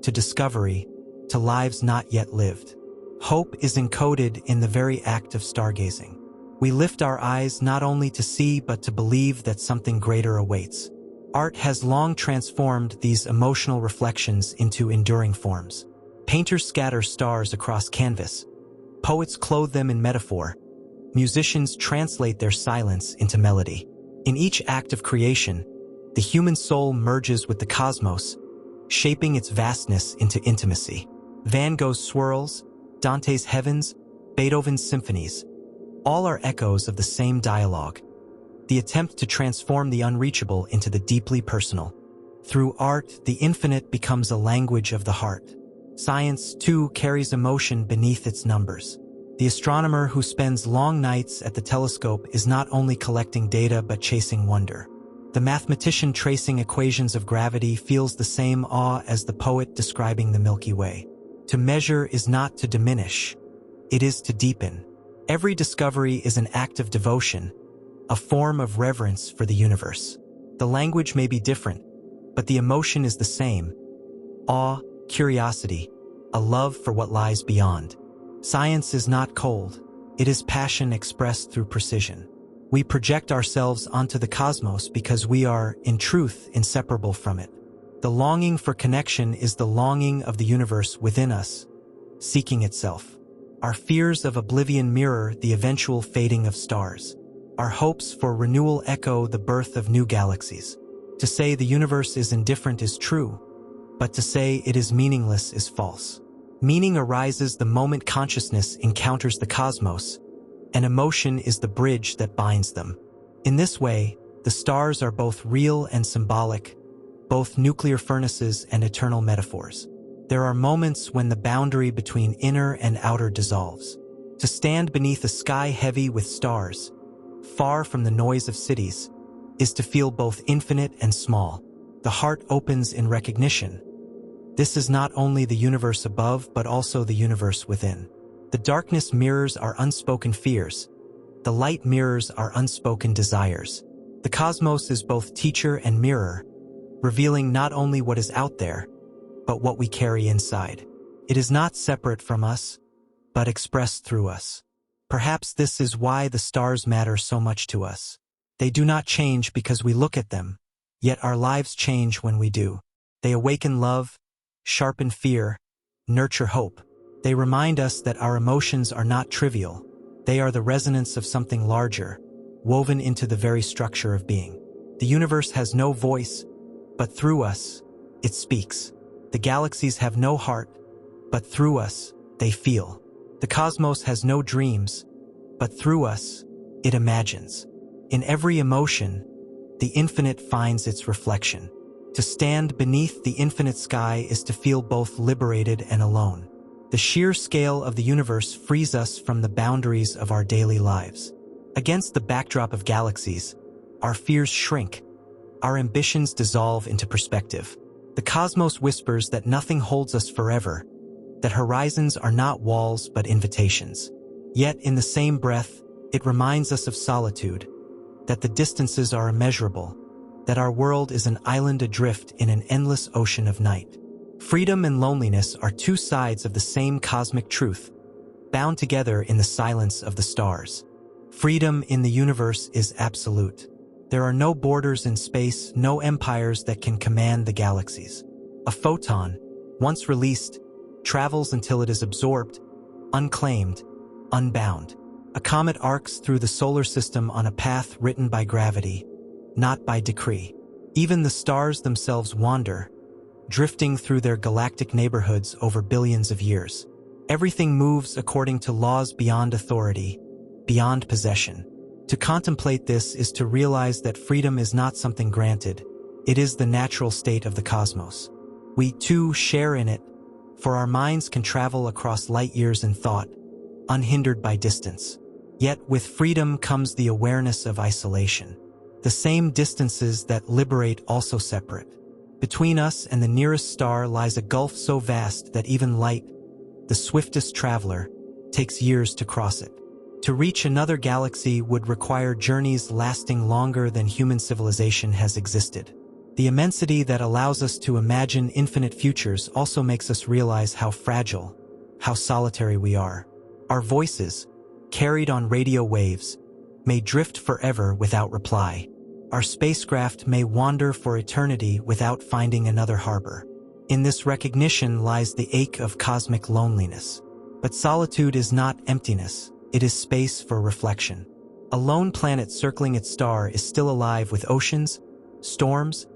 A: to discovery, to lives not yet lived. Hope is encoded in the very act of stargazing. We lift our eyes not only to see but to believe that something greater awaits. Art has long transformed these emotional reflections into enduring forms. Painters scatter stars across canvas. Poets clothe them in metaphor. Musicians translate their silence into melody. In each act of creation, the human soul merges with the cosmos, shaping its vastness into intimacy. Van Gogh's swirls, Dante's heavens, Beethoven's symphonies, all are echoes of the same dialogue, the attempt to transform the unreachable into the deeply personal. Through art, the infinite becomes a language of the heart. Science, too, carries emotion beneath its numbers. The astronomer who spends long nights at the telescope is not only collecting data but chasing wonder. The mathematician tracing equations of gravity feels the same awe as the poet describing the Milky Way. To measure is not to diminish, it is to deepen. Every discovery is an act of devotion, a form of reverence for the universe. The language may be different, but the emotion is the same: awe, curiosity, a love for what lies beyond. Science is not cold, it is passion expressed through precision. We project ourselves onto the cosmos because we are, in truth, inseparable from it. The longing for connection is the longing of the universe within us, seeking itself. Our fears of oblivion mirror the eventual fading of stars. Our hopes for renewal echo the birth of new galaxies. To say the universe is indifferent is true, but to say it is meaningless is false. Meaning arises the moment consciousness encounters the cosmos, and emotion is the bridge that binds them. In this way, the stars are both real and symbolic, both nuclear furnaces and eternal metaphors. There are moments when the boundary between inner and outer dissolves. To stand beneath a sky heavy with stars, far from the noise of cities, is to feel both infinite and small. The heart opens in recognition. This is not only the universe above, but also the universe within. The darkness mirrors our unspoken fears. The light mirrors our unspoken desires. The cosmos is both teacher and mirror, revealing not only what is out there, but what we carry inside. It is not separate from us, but expressed through us. Perhaps this is why the stars matter so much to us. They do not change because we look at them, yet our lives change when we do. They awaken love, sharpen fear, nurture hope. They remind us that our emotions are not trivial. They are the resonance of something larger, woven into the very structure of being. The universe has no voice, but through us, it speaks. The galaxies have no heart, but through us, they feel. The cosmos has no dreams, but through us, it imagines. In every emotion, the infinite finds its reflection. To stand beneath the infinite sky is to feel both liberated and alone. The sheer scale of the universe frees us from the boundaries of our daily lives. Against the backdrop of galaxies, our fears shrink, our ambitions dissolve into perspective. The cosmos whispers that nothing holds us forever, that horizons are not walls but invitations. Yet in the same breath, it reminds us of solitude, that the distances are immeasurable, that our world is an island adrift in an endless ocean of night. Freedom and loneliness are two sides of the same cosmic truth, bound together in the silence of the stars. Freedom in the universe is absolute. There are no borders in space, no empires that can command the galaxies. A photon, once released, travels until it is absorbed, unclaimed, unbound. A comet arcs through the solar system on a path written by gravity, not by decree. Even the stars themselves wander, drifting through their galactic neighborhoods over billions of years. Everything moves according to laws beyond authority, beyond possession. To contemplate this is to realize that freedom is not something granted. It is the natural state of the cosmos. We too share in it, for our minds can travel across light years in thought, unhindered by distance. Yet with freedom comes the awareness of isolation. The same distances that liberate also separate. Between us and the nearest star lies a gulf so vast that even light, the swiftest traveler, takes years to cross it. To reach another galaxy would require journeys lasting longer than human civilization has existed. The immensity that allows us to imagine infinite futures also makes us realize how fragile, how solitary we are. Our voices, carried on radio waves, may drift forever without reply. Our spacecraft may wander for eternity without finding another harbor. In this recognition lies the ache of cosmic loneliness. But solitude is not emptiness, it is space for reflection. A lone planet circling its star is still alive with oceans, storms,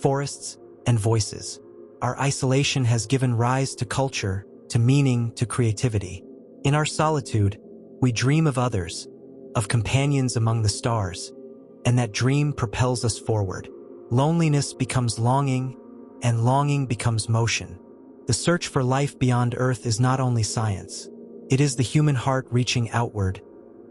A: forests, and voices. Our isolation has given rise to culture, to meaning, to creativity. In our solitude, we dream of others, of companions among the stars, and that dream propels us forward. Loneliness becomes longing, and longing becomes motion. The search for life beyond Earth is not only science, It is the human heart reaching outward,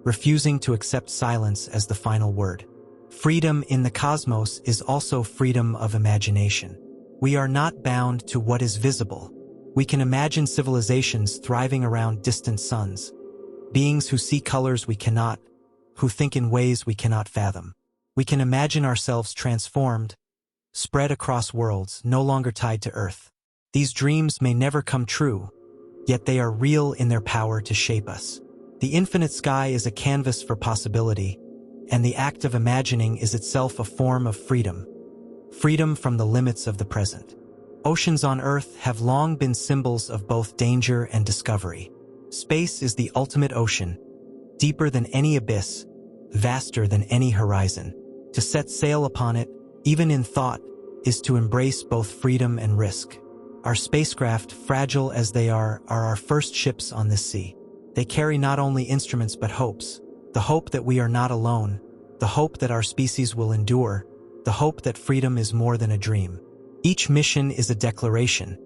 A: refusing to accept silence as the final word. Freedom in the cosmos is also freedom of imagination. We are not bound to what is visible. We can imagine civilizations thriving around distant suns, beings who see colors we cannot, who think in ways we cannot fathom. We can imagine ourselves transformed, spread across worlds, no longer tied to Earth. These dreams may never come true, yet they are real in their power to shape us. The infinite sky is a canvas for possibility, and the act of imagining is itself a form of freedom. Freedom from the limits of the present. Oceans on Earth have long been symbols of both danger and discovery. Space is the ultimate ocean, deeper than any abyss, vaster than any horizon. To set sail upon it, even in thought, is to embrace both freedom and risk. Our spacecraft, fragile as they are our first ships on this sea. They carry not only instruments but hopes. The hope that we are not alone, the hope that our species will endure, the hope that freedom is more than a dream. Each mission is a declaration.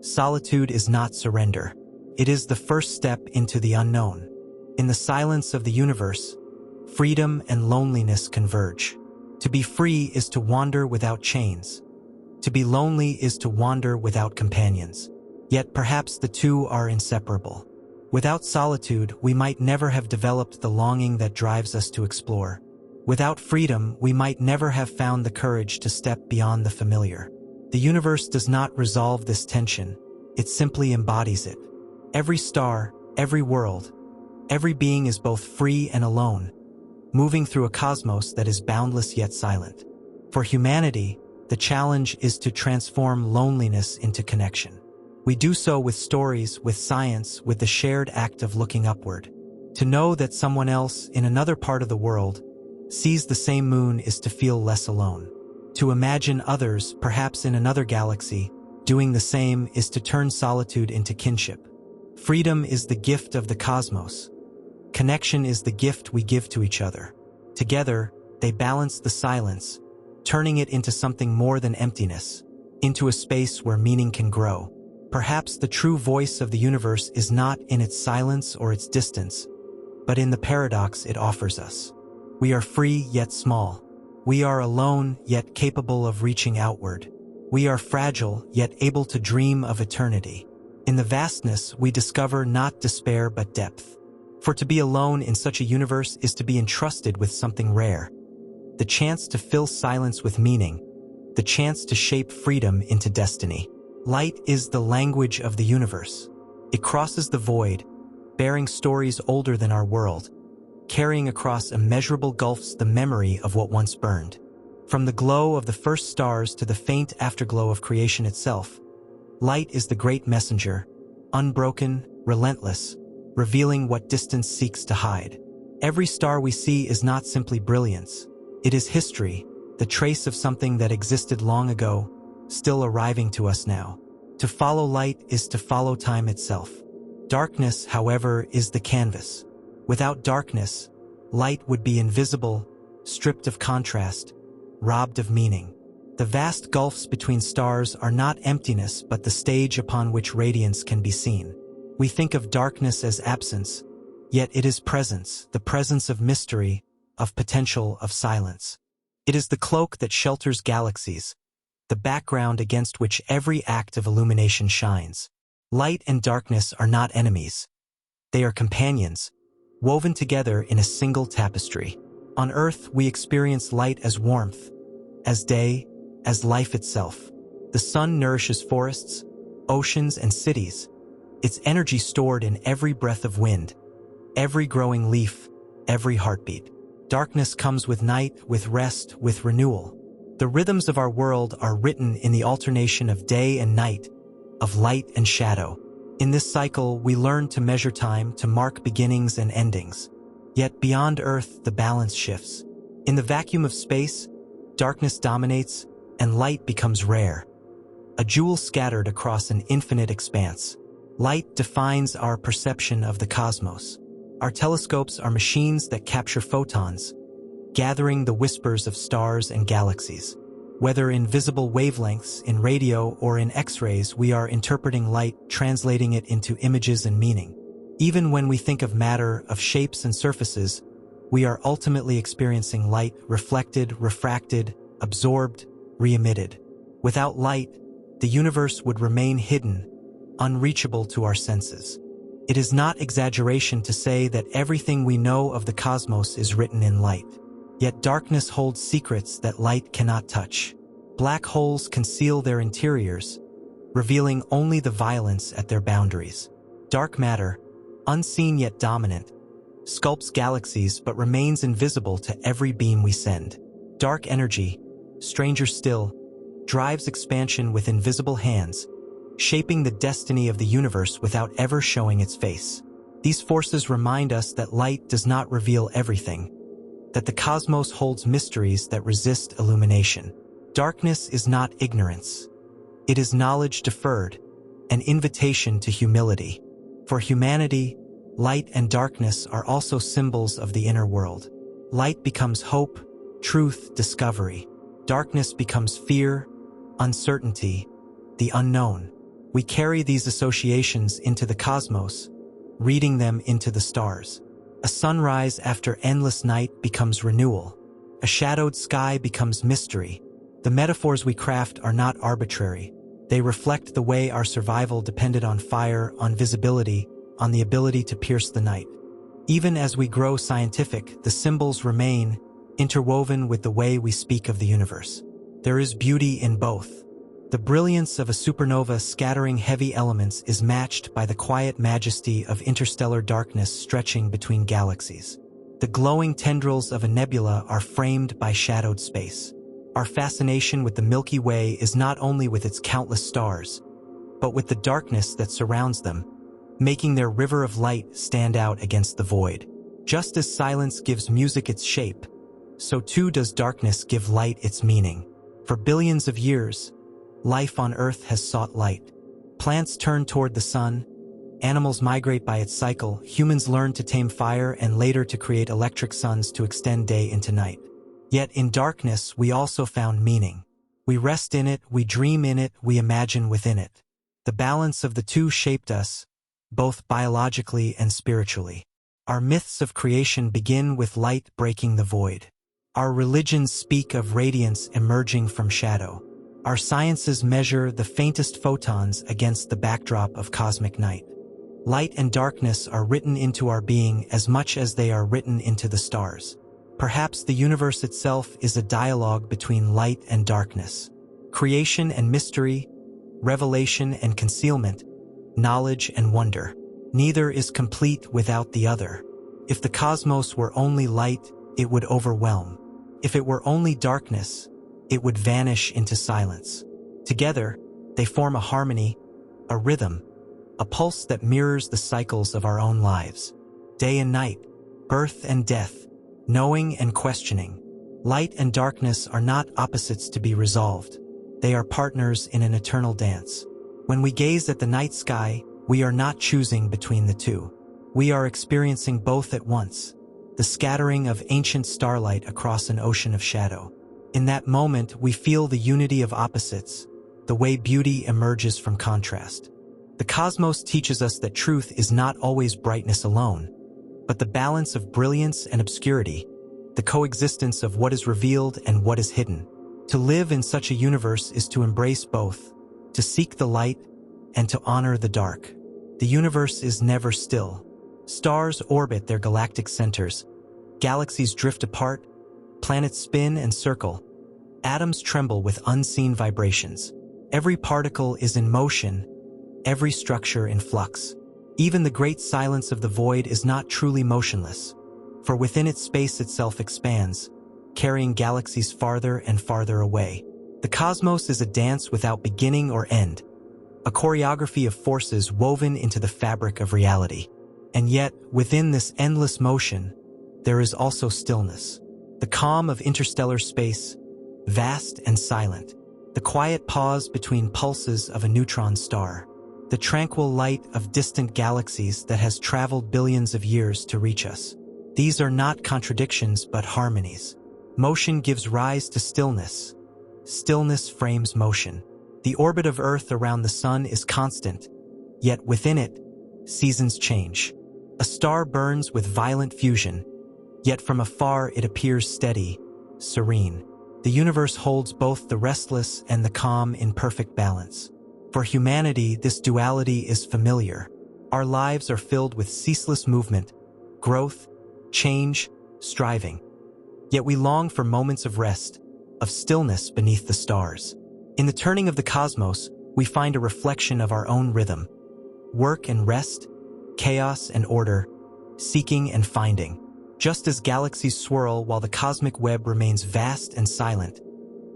A: Solitude is not surrender. It is the first step into the unknown. In the silence of the universe, freedom and loneliness converge. To be free is to wander without chains. To be lonely is to wander without companions. Yet perhaps the two are inseparable. Without solitude, we might never have developed the longing that drives us to explore. Without freedom, we might never have found the courage to step beyond the familiar. The universe does not resolve this tension. It simply embodies it. Every star, every world, every being is both free and alone, moving through a cosmos that is boundless yet silent. For humanity, the challenge is to transform loneliness into connection. We do so with stories, with science, with the shared act of looking upward. To know that someone else in another part of the world sees the same moon is to feel less alone. To imagine others, perhaps in another galaxy, doing the same is to turn solitude into kinship. Freedom is the gift of the cosmos. Connection is the gift we give to each other. Together, they balance the silence, turning it into something more than emptiness, into a space where meaning can grow. Perhaps the true voice of the universe is not in its silence or its distance, but in the paradox it offers us. We are free yet small. We are alone yet capable of reaching outward. We are fragile yet able to dream of eternity. In the vastness, we discover not despair but depth. For to be alone in such a universe is to be entrusted with something rare. The chance to fill silence with meaning, the chance to shape freedom into destiny. Light is the language of the universe. It crosses the void, bearing stories older than our world, carrying across immeasurable gulfs the memory of what once burned. From the glow of the first stars to the faint afterglow of creation itself, light is the great messenger, unbroken, relentless, revealing what distance seeks to hide. Every star we see is not simply brilliance. It is history, the trace of something that existed long ago, still arriving to us now. To follow light is to follow time itself. Darkness, however, is the canvas. Without darkness, light would be invisible, stripped of contrast, robbed of meaning. The vast gulfs between stars are not emptiness but the stage upon which radiance can be seen. We think of darkness as absence, yet it is presence, the presence of mystery, of potential, of silence. It is the cloak that shelters galaxies, the background against which every act of illumination shines. Light and darkness are not enemies. They are companions, woven together in a single tapestry. On Earth, we experience light as warmth, as day, as life itself. The sun nourishes forests, oceans, and cities, its energy stored in every breath of wind, every growing leaf, every heartbeat. Darkness comes with night, with rest, with renewal. The rhythms of our world are written in the alternation of day and night, of light and shadow. In this cycle, we learn to measure time, to mark beginnings and endings. Yet beyond Earth, the balance shifts. In the vacuum of space, darkness dominates and light becomes rare. A jewel scattered across an infinite expanse. Light defines our perception of the cosmos. Our telescopes are machines that capture photons, gathering the whispers of stars and galaxies. Whether in visible wavelengths, in radio, or in X-rays, we are interpreting light, translating it into images and meaning. Even when we think of matter, of shapes and surfaces, we are ultimately experiencing light, reflected, refracted, absorbed, re-emitted. Without light, the universe would remain hidden, unreachable to our senses. It is not exaggeration to say that everything we know of the cosmos is written in light. Yet darkness holds secrets that light cannot touch. Black holes conceal their interiors, revealing only the violence at their boundaries. Dark matter, unseen yet dominant, sculpts galaxies but remains invisible to every beam we send. Dark energy, stranger still, drives expansion with invisible hands, shaping the destiny of the universe without ever showing its face. These forces remind us that light does not reveal everything, that the cosmos holds mysteries that resist illumination. Darkness is not ignorance. It is knowledge deferred, an invitation to humility. For humanity, light and darkness are also symbols of the inner world. Light becomes hope, truth, discovery. Darkness becomes fear, uncertainty, the unknown. We carry these associations into the cosmos, reading them into the stars. A sunrise after endless night becomes renewal. A shadowed sky becomes mystery. The metaphors we craft are not arbitrary. They reflect the way our survival depended on fire, on visibility, on the ability to pierce the night. Even as we grow scientific, the symbols remain interwoven with the way we speak of the universe. There is beauty in both. The brilliance of a supernova scattering heavy elements is matched by the quiet majesty of interstellar darkness stretching between galaxies. The glowing tendrils of a nebula are framed by shadowed space. Our fascination with the Milky Way is not only with its countless stars, but with the darkness that surrounds them, making their river of light stand out against the void. Just as silence gives music its shape, so too does darkness give light its meaning. For billions of years, life on Earth has sought light. Plants turn toward the sun, animals migrate by its cycle, humans learn to tame fire and later to create electric suns to extend day into night. Yet in darkness we also found meaning. We rest in it, we dream in it, we imagine within it. The balance of the two shaped us, both biologically and spiritually. Our myths of creation begin with light breaking the void. Our religions speak of radiance emerging from shadow. Our sciences measure the faintest photons against the backdrop of cosmic night. Light and darkness are written into our being as much as they are written into the stars. Perhaps the universe itself is a dialogue between light and darkness. Creation and mystery, revelation and concealment, knowledge and wonder. Neither is complete without the other. If the cosmos were only light, it would overwhelm. If it were only darkness, it would vanish into silence. Together, they form a harmony, a rhythm, a pulse that mirrors the cycles of our own lives. Day and night, birth and death, knowing and questioning. Light and darkness are not opposites to be resolved. They are partners in an eternal dance. When we gaze at the night sky, we are not choosing between the two. We are experiencing both at once, the scattering of ancient starlight across an ocean of shadow. In that moment, we feel the unity of opposites, the way beauty emerges from contrast. The cosmos teaches us that truth is not always brightness alone, but the balance of brilliance and obscurity, the coexistence of what is revealed and what is hidden. To live in such a universe is to embrace both, to seek the light and to honor the dark. The universe is never still. Stars orbit their galactic centers. Galaxies drift apart. Planets spin and circle. Atoms tremble with unseen vibrations. Every particle is in motion, every structure in flux. Even the great silence of the void is not truly motionless, for within it space itself expands, carrying galaxies farther and farther away. The cosmos is a dance without beginning or end, a choreography of forces woven into the fabric of reality. And yet, within this endless motion, there is also stillness. The calm of interstellar space, vast and silent. The quiet pause between pulses of a neutron star. The tranquil light of distant galaxies that has traveled billions of years to reach us. These are not contradictions but harmonies. Motion gives rise to stillness. Stillness frames motion. The orbit of Earth around the sun is constant, yet within it, seasons change. A star burns with violent fusion, yet from afar it appears steady, serene. The universe holds both the restless and the calm in perfect balance. For humanity, this duality is familiar. Our lives are filled with ceaseless movement, growth, change, striving. Yet we long for moments of rest, of stillness beneath the stars. In the turning of the cosmos, we find a reflection of our own rhythm. Work and rest, chaos and order, seeking and finding. Just as galaxies swirl while the cosmic web remains vast and silent,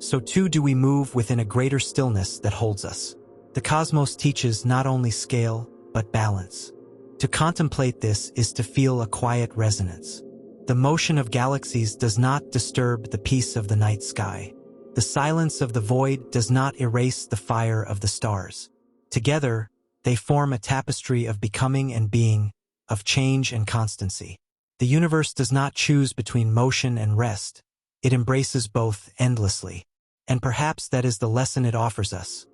A: so too do we move within a greater stillness that holds us. The cosmos teaches not only scale, but balance. To contemplate this is to feel a quiet resonance. The motion of galaxies does not disturb the peace of the night sky. The silence of the void does not erase the fire of the stars. Together, they form a tapestry of becoming and being, of change and constancy. The universe does not choose between motion and rest. It embraces both endlessly. And perhaps that is the lesson it offers us.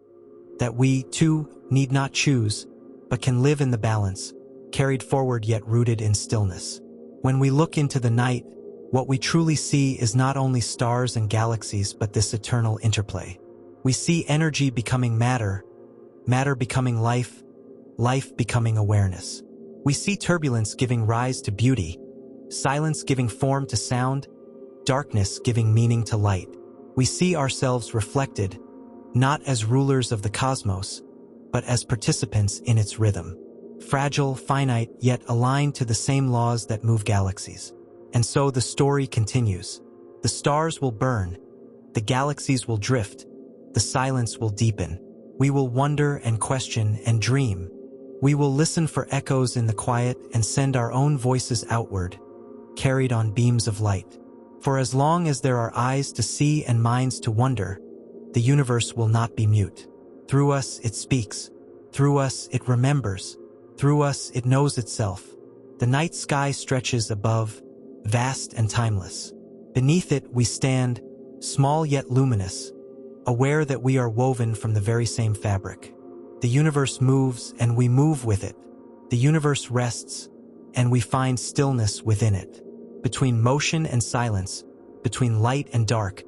A: That we, too, need not choose, but can live in the balance, carried forward yet rooted in stillness. When we look into the night, what we truly see is not only stars and galaxies but this eternal interplay. We see energy becoming matter, matter becoming life, life becoming awareness. We see turbulence giving rise to beauty, silence giving form to sound, darkness giving meaning to light. We see ourselves reflected, not as rulers of the cosmos, but as participants in its rhythm. Fragile, finite, yet aligned to the same laws that move galaxies. And so the story continues. The stars will burn, the galaxies will drift, the silence will deepen. We will wonder and question and dream. We will listen for echoes in the quiet and send our own voices outward, carried on beams of light. For as long as there are eyes to see and minds to wonder, the universe will not be mute. Through us it speaks. Through us it remembers. Through us it knows itself. The night sky stretches above, vast and timeless. Beneath it we stand, small yet luminous, aware that we are woven from the very same fabric. The universe moves and we move with it. The universe rests and we find stillness within it. Between motion and silence, between light and dark,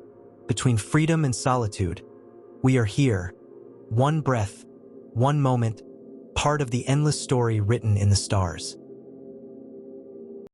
A: between freedom and solitude, we are here, one breath, one moment, part of the endless story written in the stars.